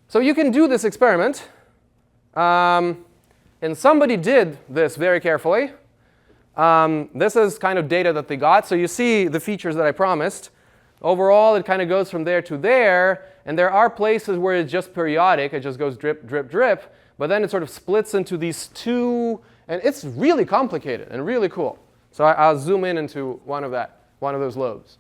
So you can do this experiment. And somebody did this very carefully. This is kind of data that they got. So you see the features that I promised. Overall, it kind of goes from there to there. And there are places where it's just periodic. It just goes drip, drip, drip. But then it sort of splits into these two. And it's really complicated and really cool. So I'll zoom in into one of those lobes.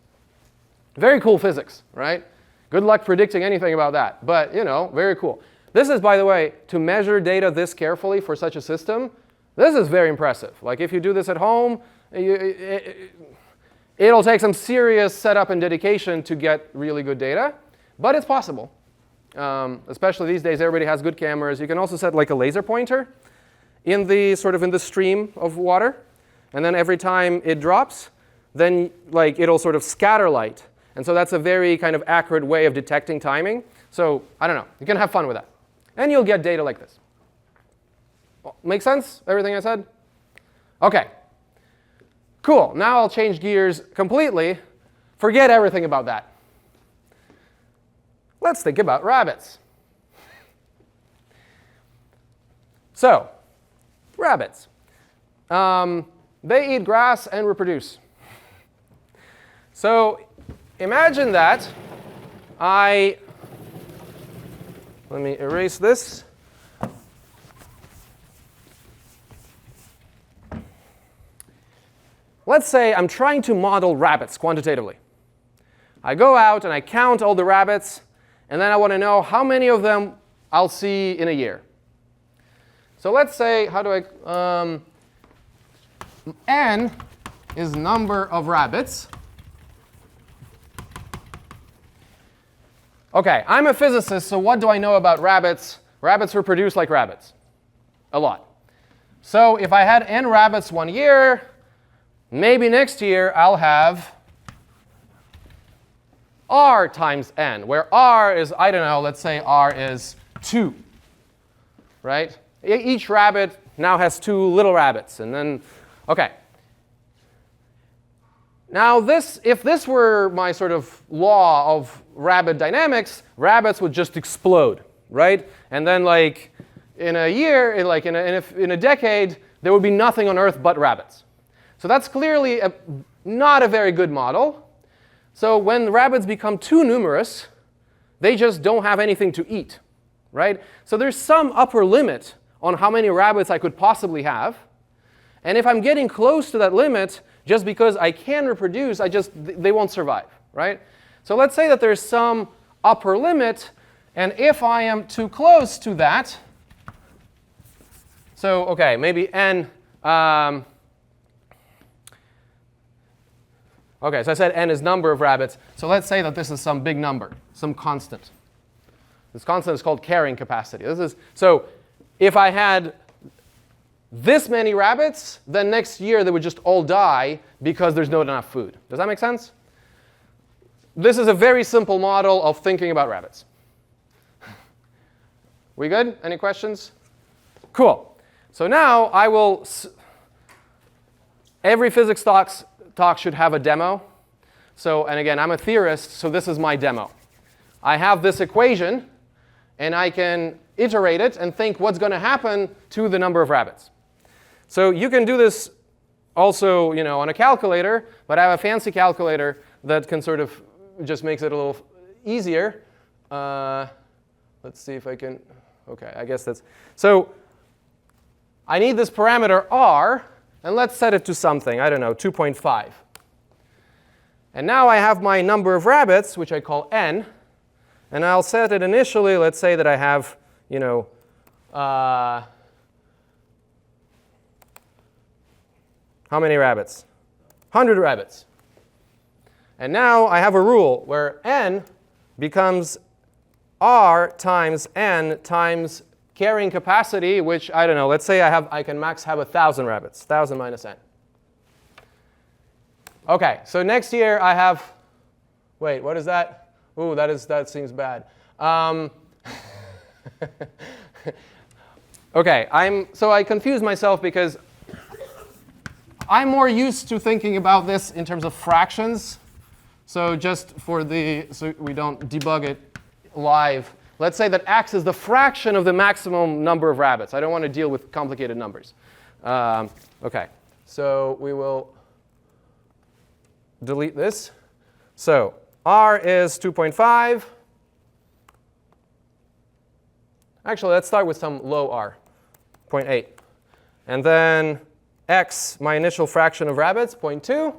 Very cool physics, right? Good luck predicting anything about that. But, very cool. This is, by the way, to measure data this carefully for such a system, this is very impressive. Like if you do this at home, it'll take some serious setup and dedication to get really good data. But it's possible. Especially these days, everybody has good cameras. You can also set like a laser pointer in the stream of water. And then every time it drops, then like it'll sort of scatter light. And so that's a very kind of accurate way of detecting timing. So I don't know. You can have fun with that. And you'll get data like this. Make sense, everything I said? OK. Cool. Now I'll change gears completely. Forget everything about that. let's think about rabbits. So, rabbits. They eat grass and reproduce. So imagine that let me erase this. Let's say I'm trying to model rabbits quantitatively. I go out and I count all the rabbits, and then I want to know how many of them I'll see in a year. So let's say, how do I, n is number of rabbits. OK, I'm a physicist, so what do I know about rabbits? Rabbits reproduce like rabbits, a lot. So if I had n rabbits 1 year, maybe next year I'll have r times n, where r is, I don't know, let's say r is 2, right? Each rabbit now has 2 little rabbits, and then, OK. Now if this were my sort of law of rabbit dynamics, rabbits would just explode, right? And then like in a year, in a decade, there would be nothing on Earth but rabbits. So that's clearly not a very good model. So when rabbits become too numerous, they just don't have anything to eat, right? So there's some upper limit on how many rabbits I could possibly have. And if I'm getting close to that limit, just because I can reproduce, they won't survive, right? So let's say that there's some upper limit, and if I am too close to that, so OK, maybe n. OK, so I said n is number of rabbits. So let's say that this is some big number, some constant. This constant is called carrying capacity. So if I had this many rabbits, then next year they would just all die because there's not enough food. Does that make sense? This is a very simple model of thinking about rabbits. We good? Any questions? Cool. So now I will, every physics talk should have a demo. So, and again, I'm a theorist, so this is my demo. I have this equation, and I can iterate it and think what's going to happen to the number of rabbits. So you can do this also, on a calculator, but I have a fancy calculator that can sort of just makes it a little easier. Let's see if I can. OK, I guess that's. So I need this parameter r, and let's set it to something. I don't know, 2.5. And now I have my number of rabbits, which I call n. And I'll set it initially. Let's say that I have, how many rabbits? 100 rabbits. And now I have a rule where n becomes r times n times carrying capacity, which, I don't know, let's say I can max have 1,000 rabbits, 1,000 minus n. OK, so next year I have, wait, what is that? Ooh, that seems bad. OK, so I confuse myself because I'm more used to thinking about this in terms of fractions. So just so we don't debug it live, let's say that x is the fraction of the maximum number of rabbits. I don't want to deal with complicated numbers. OK, so we will delete this. So r is 2.5. Actually, let's start with some low r, 0.8. And then x, my initial fraction of rabbits, 0.2.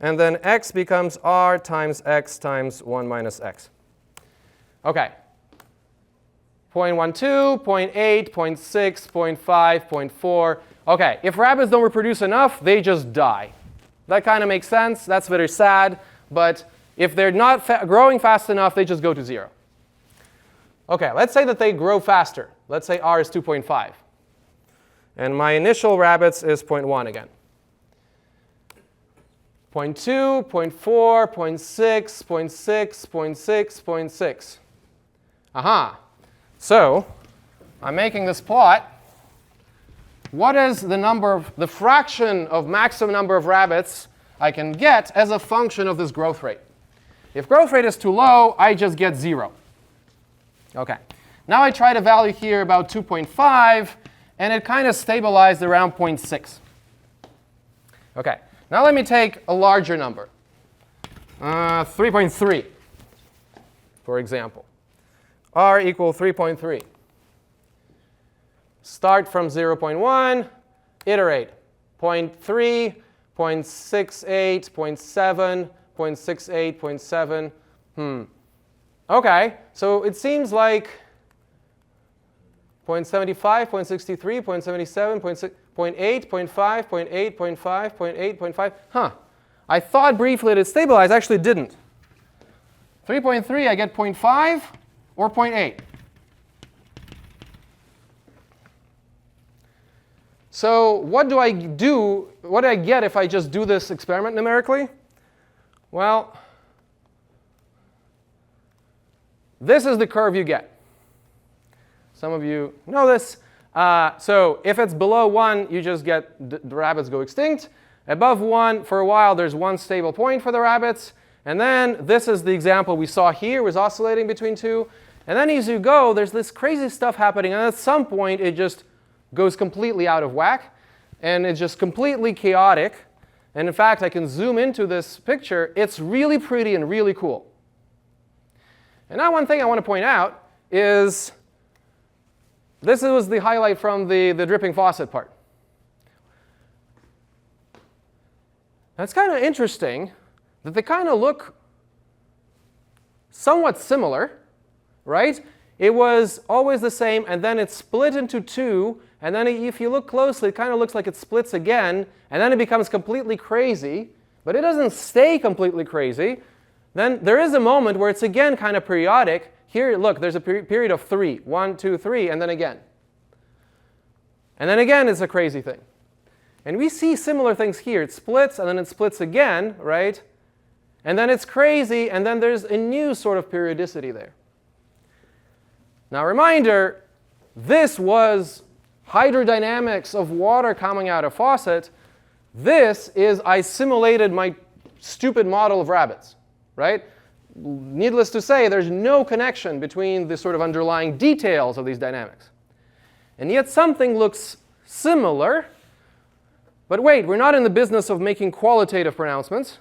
And then x becomes r times x times 1 minus x. OK. 0.12, 0.8, 0.6, 0.5, 0.4. OK, if rabbits don't reproduce enough, they just die. That kind of makes sense. That's very sad. But if they're not growing fast enough, they just go to 0. OK, let's say that they grow faster. Let's say r is 2.5. And my initial rabbits is 0.1 again. 0.2, 0.4, 0.6, 0.6, 0.6, 0.6. Aha. So I'm making this plot. What is the fraction of maximum number of rabbits I can get as a function of this growth rate? If growth rate is too low, I just get 0. OK. Now I tried a value here about 2.5, and it kind of stabilized around 0.6. OK. Now let me take a larger number, 3.3, for example. R equal 3.3. Start from 0.1, iterate. 0.3, 0.68, 0.7, 0.68, 0.7. OK, so it seems like 0.75, 0.63, 0.77, 0.8, 0.5, 0.8, 0.5, 0.8, 0.5. Huh. I thought briefly that it stabilized. Actually, it didn't. 3.3, I get 0.5 or 0.8. So what do I do? What do I get if I just do this experiment numerically? Well, this is the curve you get. Some of you know this. So if it's below 1, you just get the rabbits go extinct. Above 1, for a while, there's one stable point for the rabbits. And then this is the example we saw here, was oscillating between 2. And then as you go, there's this crazy stuff happening. And at some point, it just goes completely out of whack. And it's just completely chaotic. And in fact, I can zoom into this picture. It's really pretty and really cool. And now one thing I want to point out is this was the highlight from the dripping faucet part. Now, it's kind of interesting that they kind of look somewhat similar, right? It was always the same, and then it split into 2. And then if you look closely, it kind of looks like it splits again. And then it becomes completely crazy. But it doesn't stay completely crazy. Then there is a moment where it's again kind of periodic. Here, look, there's a period of 3. 1, 2, 3, and then again. And then again, it's a crazy thing. And we see similar things here. It splits, and then it splits again, right? And then it's crazy, and then there's a new sort of periodicity there. Now, reminder, this was hydrodynamics of water coming out of faucet. This is, I simulated my stupid model of rabbits, right? Needless to say, there's no connection between the sort of underlying details of these dynamics. And yet something looks similar. But wait, we're not in the business of making qualitative pronouncements.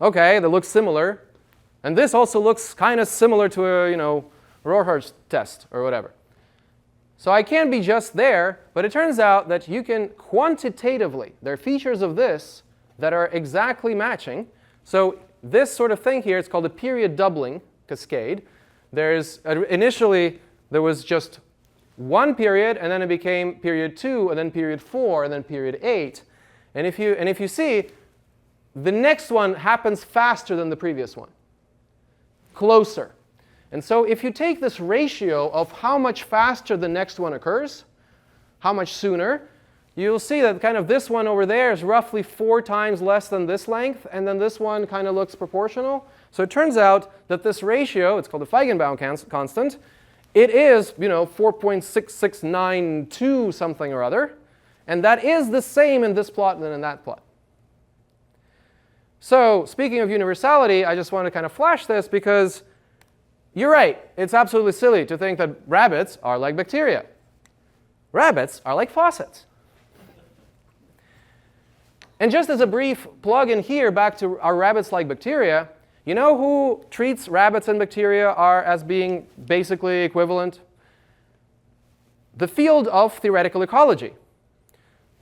OK, that looks similar. And this also looks kind of similar to a Rorschach test or whatever. So I can't be just there. But it turns out that you can quantitatively, there are features of this that are exactly matching. So this sort of thing here, it's called a period doubling cascade. Initially, there was just one period, and then it became period 2, and then period 4, and then period 8. And if you see, the next one happens faster than the previous one, closer. And so if you take this ratio of how much faster the next one occurs, how much sooner, you'll see that kind of this one over there is roughly 4 times less than this length, and then this one kind of looks proportional. So it turns out that this ratio, it's called the Feigenbaum constant, it is 4.6692 something or other. And that is the same in this plot than in that plot. So speaking of universality, I just want to kind of flash this because you're right. It's absolutely silly to think that rabbits are like bacteria. Rabbits are like faucets. And just as a brief plug in here back to our rabbits like bacteria, you know who treats rabbits and bacteria as being basically equivalent? The field of theoretical ecology.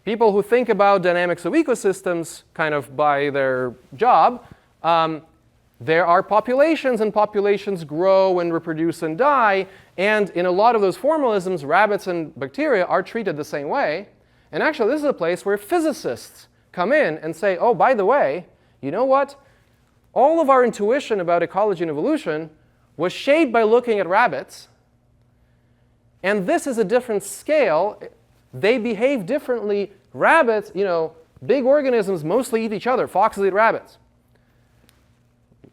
People who think about dynamics of ecosystems kind of by their job, there are populations, and populations grow and reproduce and die. And in a lot of those formalisms, rabbits and bacteria are treated the same way. And actually, this is a place where physicists come in and say, oh, by the way, you know what? All of our intuition about ecology and evolution was shaped by looking at rabbits. And this is a different scale. They behave differently. Rabbits, big organisms mostly eat each other. Foxes eat rabbits.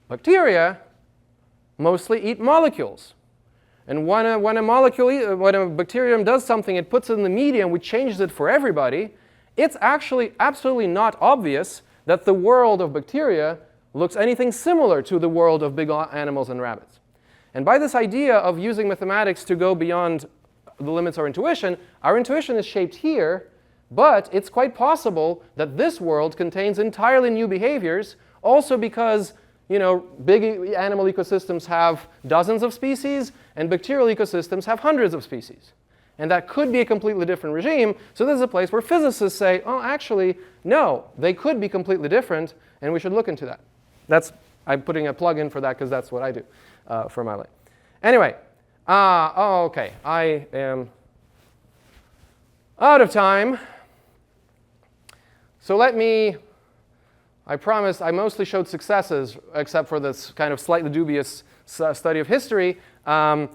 Bacteria mostly eat molecules. And when a bacterium does something, it puts it in the medium, which changes it for everybody. It's actually absolutely not obvious that the world of bacteria looks anything similar to the world of big animals and rabbits. And by this idea of using mathematics to go beyond the limits of our intuition is shaped here, but it's quite possible that this world contains entirely new behaviors, also because big animal ecosystems have dozens of species, and bacterial ecosystems have hundreds of species. And that could be a completely different regime. So this is a place where physicists say, oh, actually, no, they could be completely different, and we should look into that. I'm putting a plug in for that because that's what I do for my life. Anyway, okay, I am out of time. So I promised I mostly showed successes, except for this kind of slightly dubious study of history. You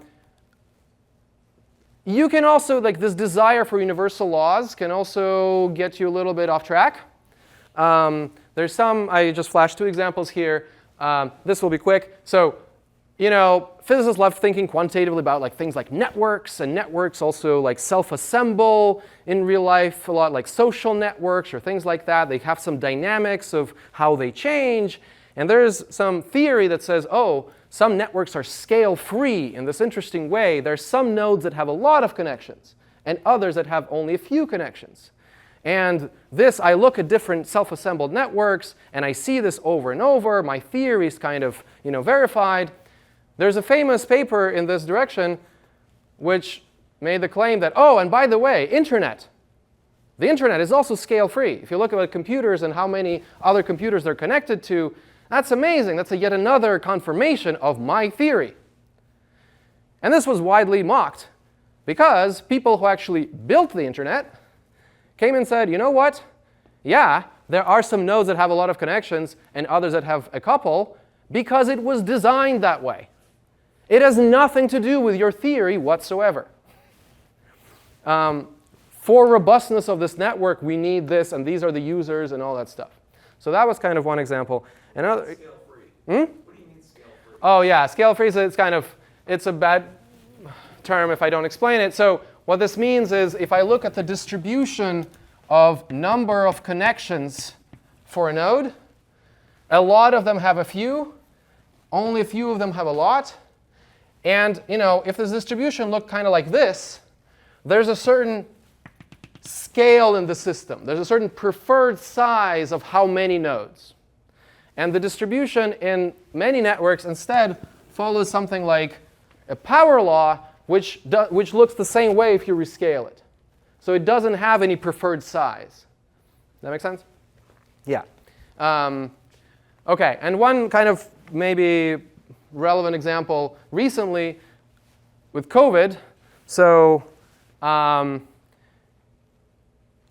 can also, this desire for universal laws can also get you a little bit off track. There's I just flashed 2 examples here. This will be quick. So, physicists love thinking quantitatively about things like networks, and networks also self-assemble in real life, a lot like social networks or things like that. They have some dynamics of how they change. And there's some theory that says, oh, some networks are scale-free in this interesting way. There's some nodes that have a lot of connections, and others that have only a few connections. And I look at different self-assembled networks, and I see this over and over. My theory is kind of verified. There's a famous paper in this direction which made the claim that, oh, and by the way, the internet is also scale-free. If you look at computers and how many other computers they're connected to, that's amazing. That's yet another confirmation of my theory. And this was widely mocked because people who actually built the internet came and said, you know what? Yeah, there are some nodes that have a lot of connections and others that have a couple because it was designed that way. It has nothing to do with your theory whatsoever. For robustness of this network, we need this, and these are the users and all that stuff. So that was kind of one example. Another. Scale-free. Hmm? What do you mean scale-free? Oh yeah, scale-free is it's a bad term if I don't explain it. So what this means is if I look at the distribution of number of connections for a node, a lot of them have a few, only a few of them have a lot. And if this distribution looked kind of like this, there's a certain scale in the system. There's a certain preferred size of how many nodes. And the distribution in many networks instead follows something like a power law, which looks the same way if you rescale it. So it doesn't have any preferred size. Does that make sense? Yeah. OK, and one kind of maybe relevant example recently with COVID. So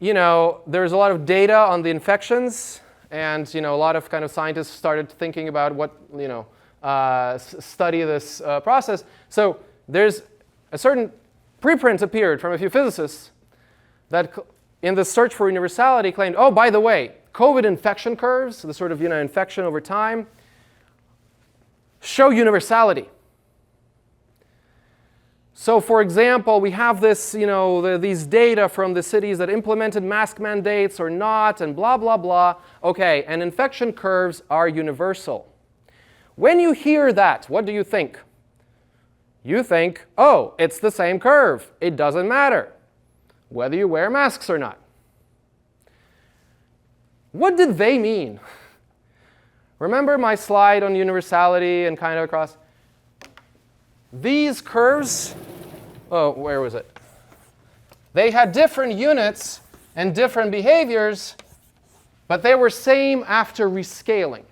there's a lot of data on the infections, and a lot of kind of scientists started thinking about what study this process. So there's a certain preprint appeared from a few physicists that in the search for universality claimed, oh, by the way, COVID infection curves, the sort of infection over time, show universality. So for example, we have this, these data from the cities that implemented mask mandates or not, and blah, blah, blah. OK, and infection curves are universal. When you hear that, what do you think? You think, oh, it's the same curve. It doesn't matter whether you wear masks or not. What did they mean? Remember my slide on universality and kind of across? These curves, oh, where was it? They had different units and different behaviors, but they were same after rescaling.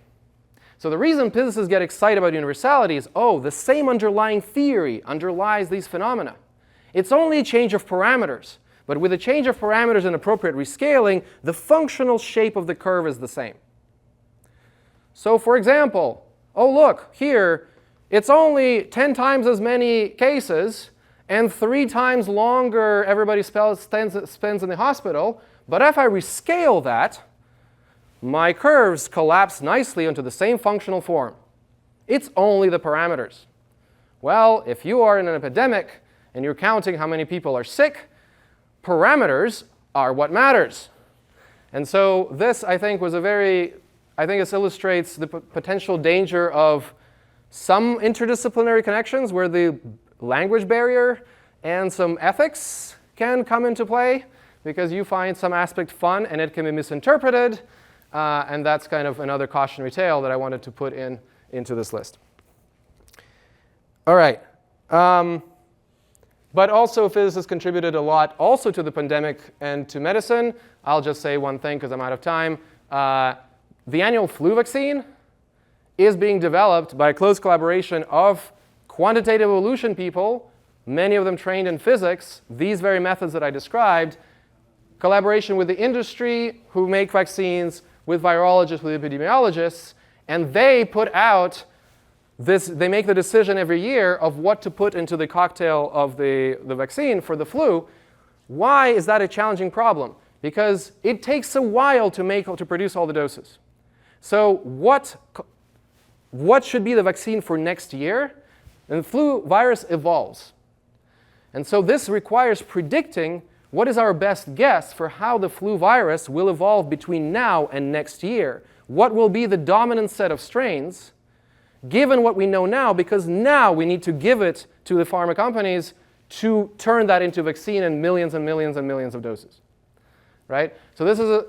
So the reason physicists get excited about universality is, oh, the same underlying theory underlies these phenomena. It's only a change of parameters. But with a change of parameters and appropriate rescaling, the functional shape of the curve is the same. So for example, oh, look, here, it's only 10 times as many cases and 3 times longer everybody spends in the hospital. But if I rescale that, my curves collapse nicely into the same functional form. It's only the parameters. Well, if you are in an epidemic and you're counting how many people are sick, parameters are what matters. And so this, I think, was this illustrates the potential danger of some interdisciplinary connections where the language barrier and some ethics can come into play, because you find some aspect fun and it can be misinterpreted. And that's kind of another cautionary tale that I wanted to put into this list. All right. But also physicists contributed a lot also to the pandemic and to medicine. I'll just say one thing because I'm out of time. The annual flu vaccine is being developed by a close collaboration of quantitative evolution people, many of them trained in physics, these very methods that I described, collaboration with the industry who make vaccines, with virologists, with epidemiologists, and they put out this, they make the decision every year of what to put into the cocktail of the vaccine for the flu. Why is that a challenging problem? Because it takes a while to produce all the doses. So what should be the vaccine for next year? And the flu virus evolves. And so this requires predicting what is our best guess for how the flu virus will evolve between now and next year. What will be the dominant set of strains, given what we know now, because now we need to give it to the pharma companies to turn that into vaccine in millions and millions and millions of doses. Right? So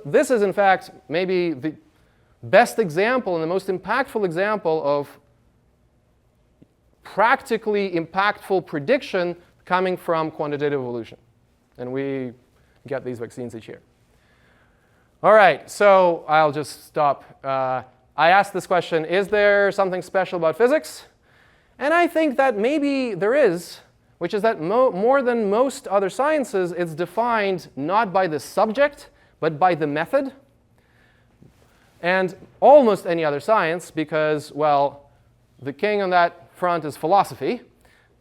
this is in fact maybe the best example and the most impactful example of practically impactful prediction coming from quantitative evolution. And we get these vaccines each year. All right, so I'll just stop. I asked this question, is there something special about physics? And I think that maybe there is, which is that more than most other sciences, it's defined not by the subject, but by the method. And almost any other science, because, well, the king on that front is philosophy,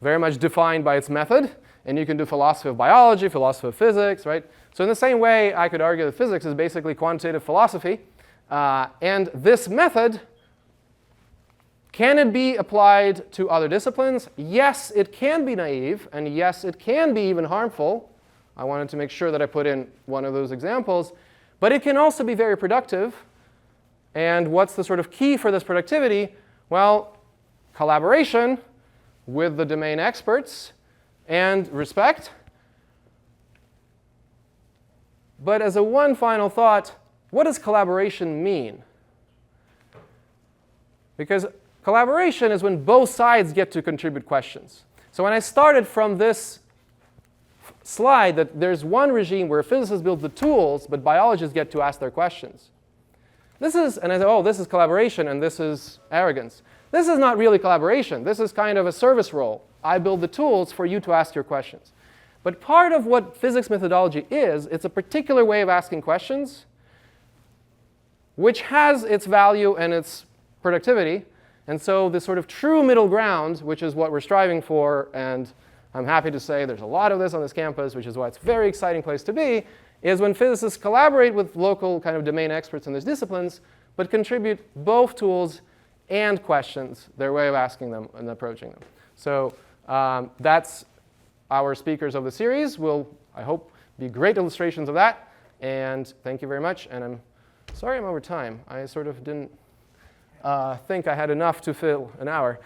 very much defined by its method. And you can do philosophy of biology, philosophy of physics, right? So in the same way, I could argue that physics is basically quantitative philosophy. And this method, can it be applied to other disciplines? Yes, it can be naive. And yes, it can be even harmful. I wanted to make sure that I put in one of those examples. But it can also be very productive. And what's the sort of key for this productivity? Well, collaboration with the domain experts and respect. But as a one final thought, what does collaboration mean? Because collaboration is when both sides get to contribute questions. So when I started from this slide that there's one regime where physicists build the tools, but biologists get to ask their questions. And I said, oh, this is collaboration and this is arrogance. This is not really collaboration. This is kind of a service role. I build the tools for you to ask your questions. But part of what physics methodology is, it's a particular way of asking questions, which has its value and its productivity. And so the sort of true middle ground, which is what we're striving for, and I'm happy to say there's a lot of this on this campus, which is why it's a very exciting place to be, is when physicists collaborate with local kind of domain experts in these disciplines, but contribute both tools and questions, their way of asking them and approaching them. So that's our speakers of the series will, I hope, be great illustrations of that. And thank you very much. And I'm sorry I'm over time. I sort of didn't think I had enough to fill an hour.